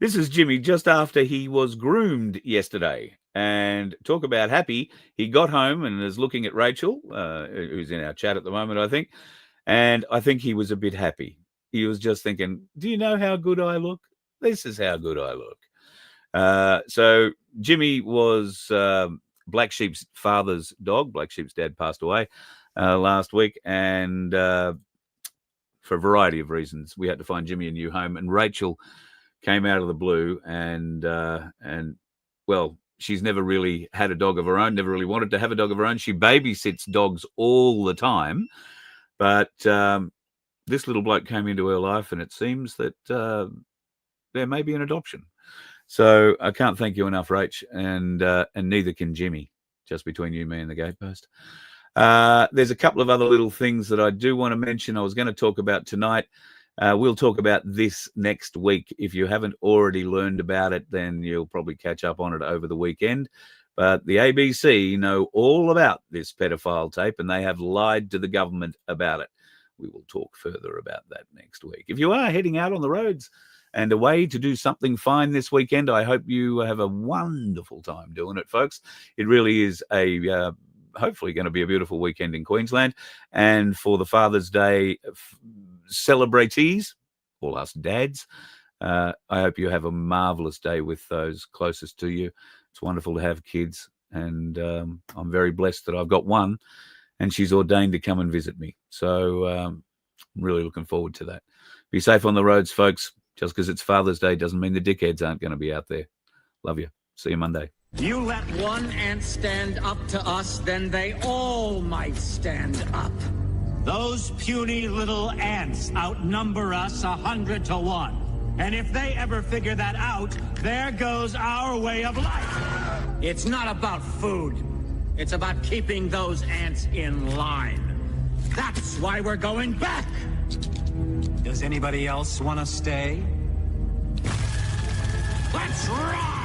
This is Jimmy just after he was groomed yesterday. And talk about happy. He got home and is looking at Rachel, who's in our chat at the moment, I think. And I think he was a bit happy. He was just thinking, do you know how good I look? This is how good I look. So Jimmy was Black Sheep's father's dog. Black Sheep's dad passed away last week. And for a variety of reasons, we had to find Jimmy a new home. And Rachel came out of the blue and well, she's never really had a dog of her own, never really wanted to have a dog of her own. She babysits dogs all the time. But this little bloke came into her life, and it seems that there may be an adoption. So I can't thank you enough, Rach, and neither can Jimmy, just between you, me, and the gatepost. There's a couple of other little things that I do want to mention I was going to talk about tonight. We'll talk about this next week. If you haven't already learned about it, then you'll probably catch up on it over the weekend. But the ABC know all about this pedophile tape, and they have lied to the government about it. We will talk further about that next week. If you are heading out on the roads and away to do something fine this weekend, I hope you have a wonderful time doing it, folks. It really is a hopefully going to be a beautiful weekend in Queensland. And for the Father's Day celebratees, all us dads, I hope you have a marvelous day with those closest to you. It's wonderful to have kids, and I'm very blessed that I've got one, and she's ordained to come and visit me. So I'm really looking forward to that. Be safe on the roads, folks. Just because it's Father's Day doesn't mean the dickheads aren't going to be out there. Love you. See you Monday. You let one ant stand up to us, then they all might stand up. Those puny little ants outnumber us 100 to 1. And if they ever figure that out, there goes our way of life. It's not about food. It's about keeping those ants in line. That's why we're going back. Does anybody else want to stay? Let's rock!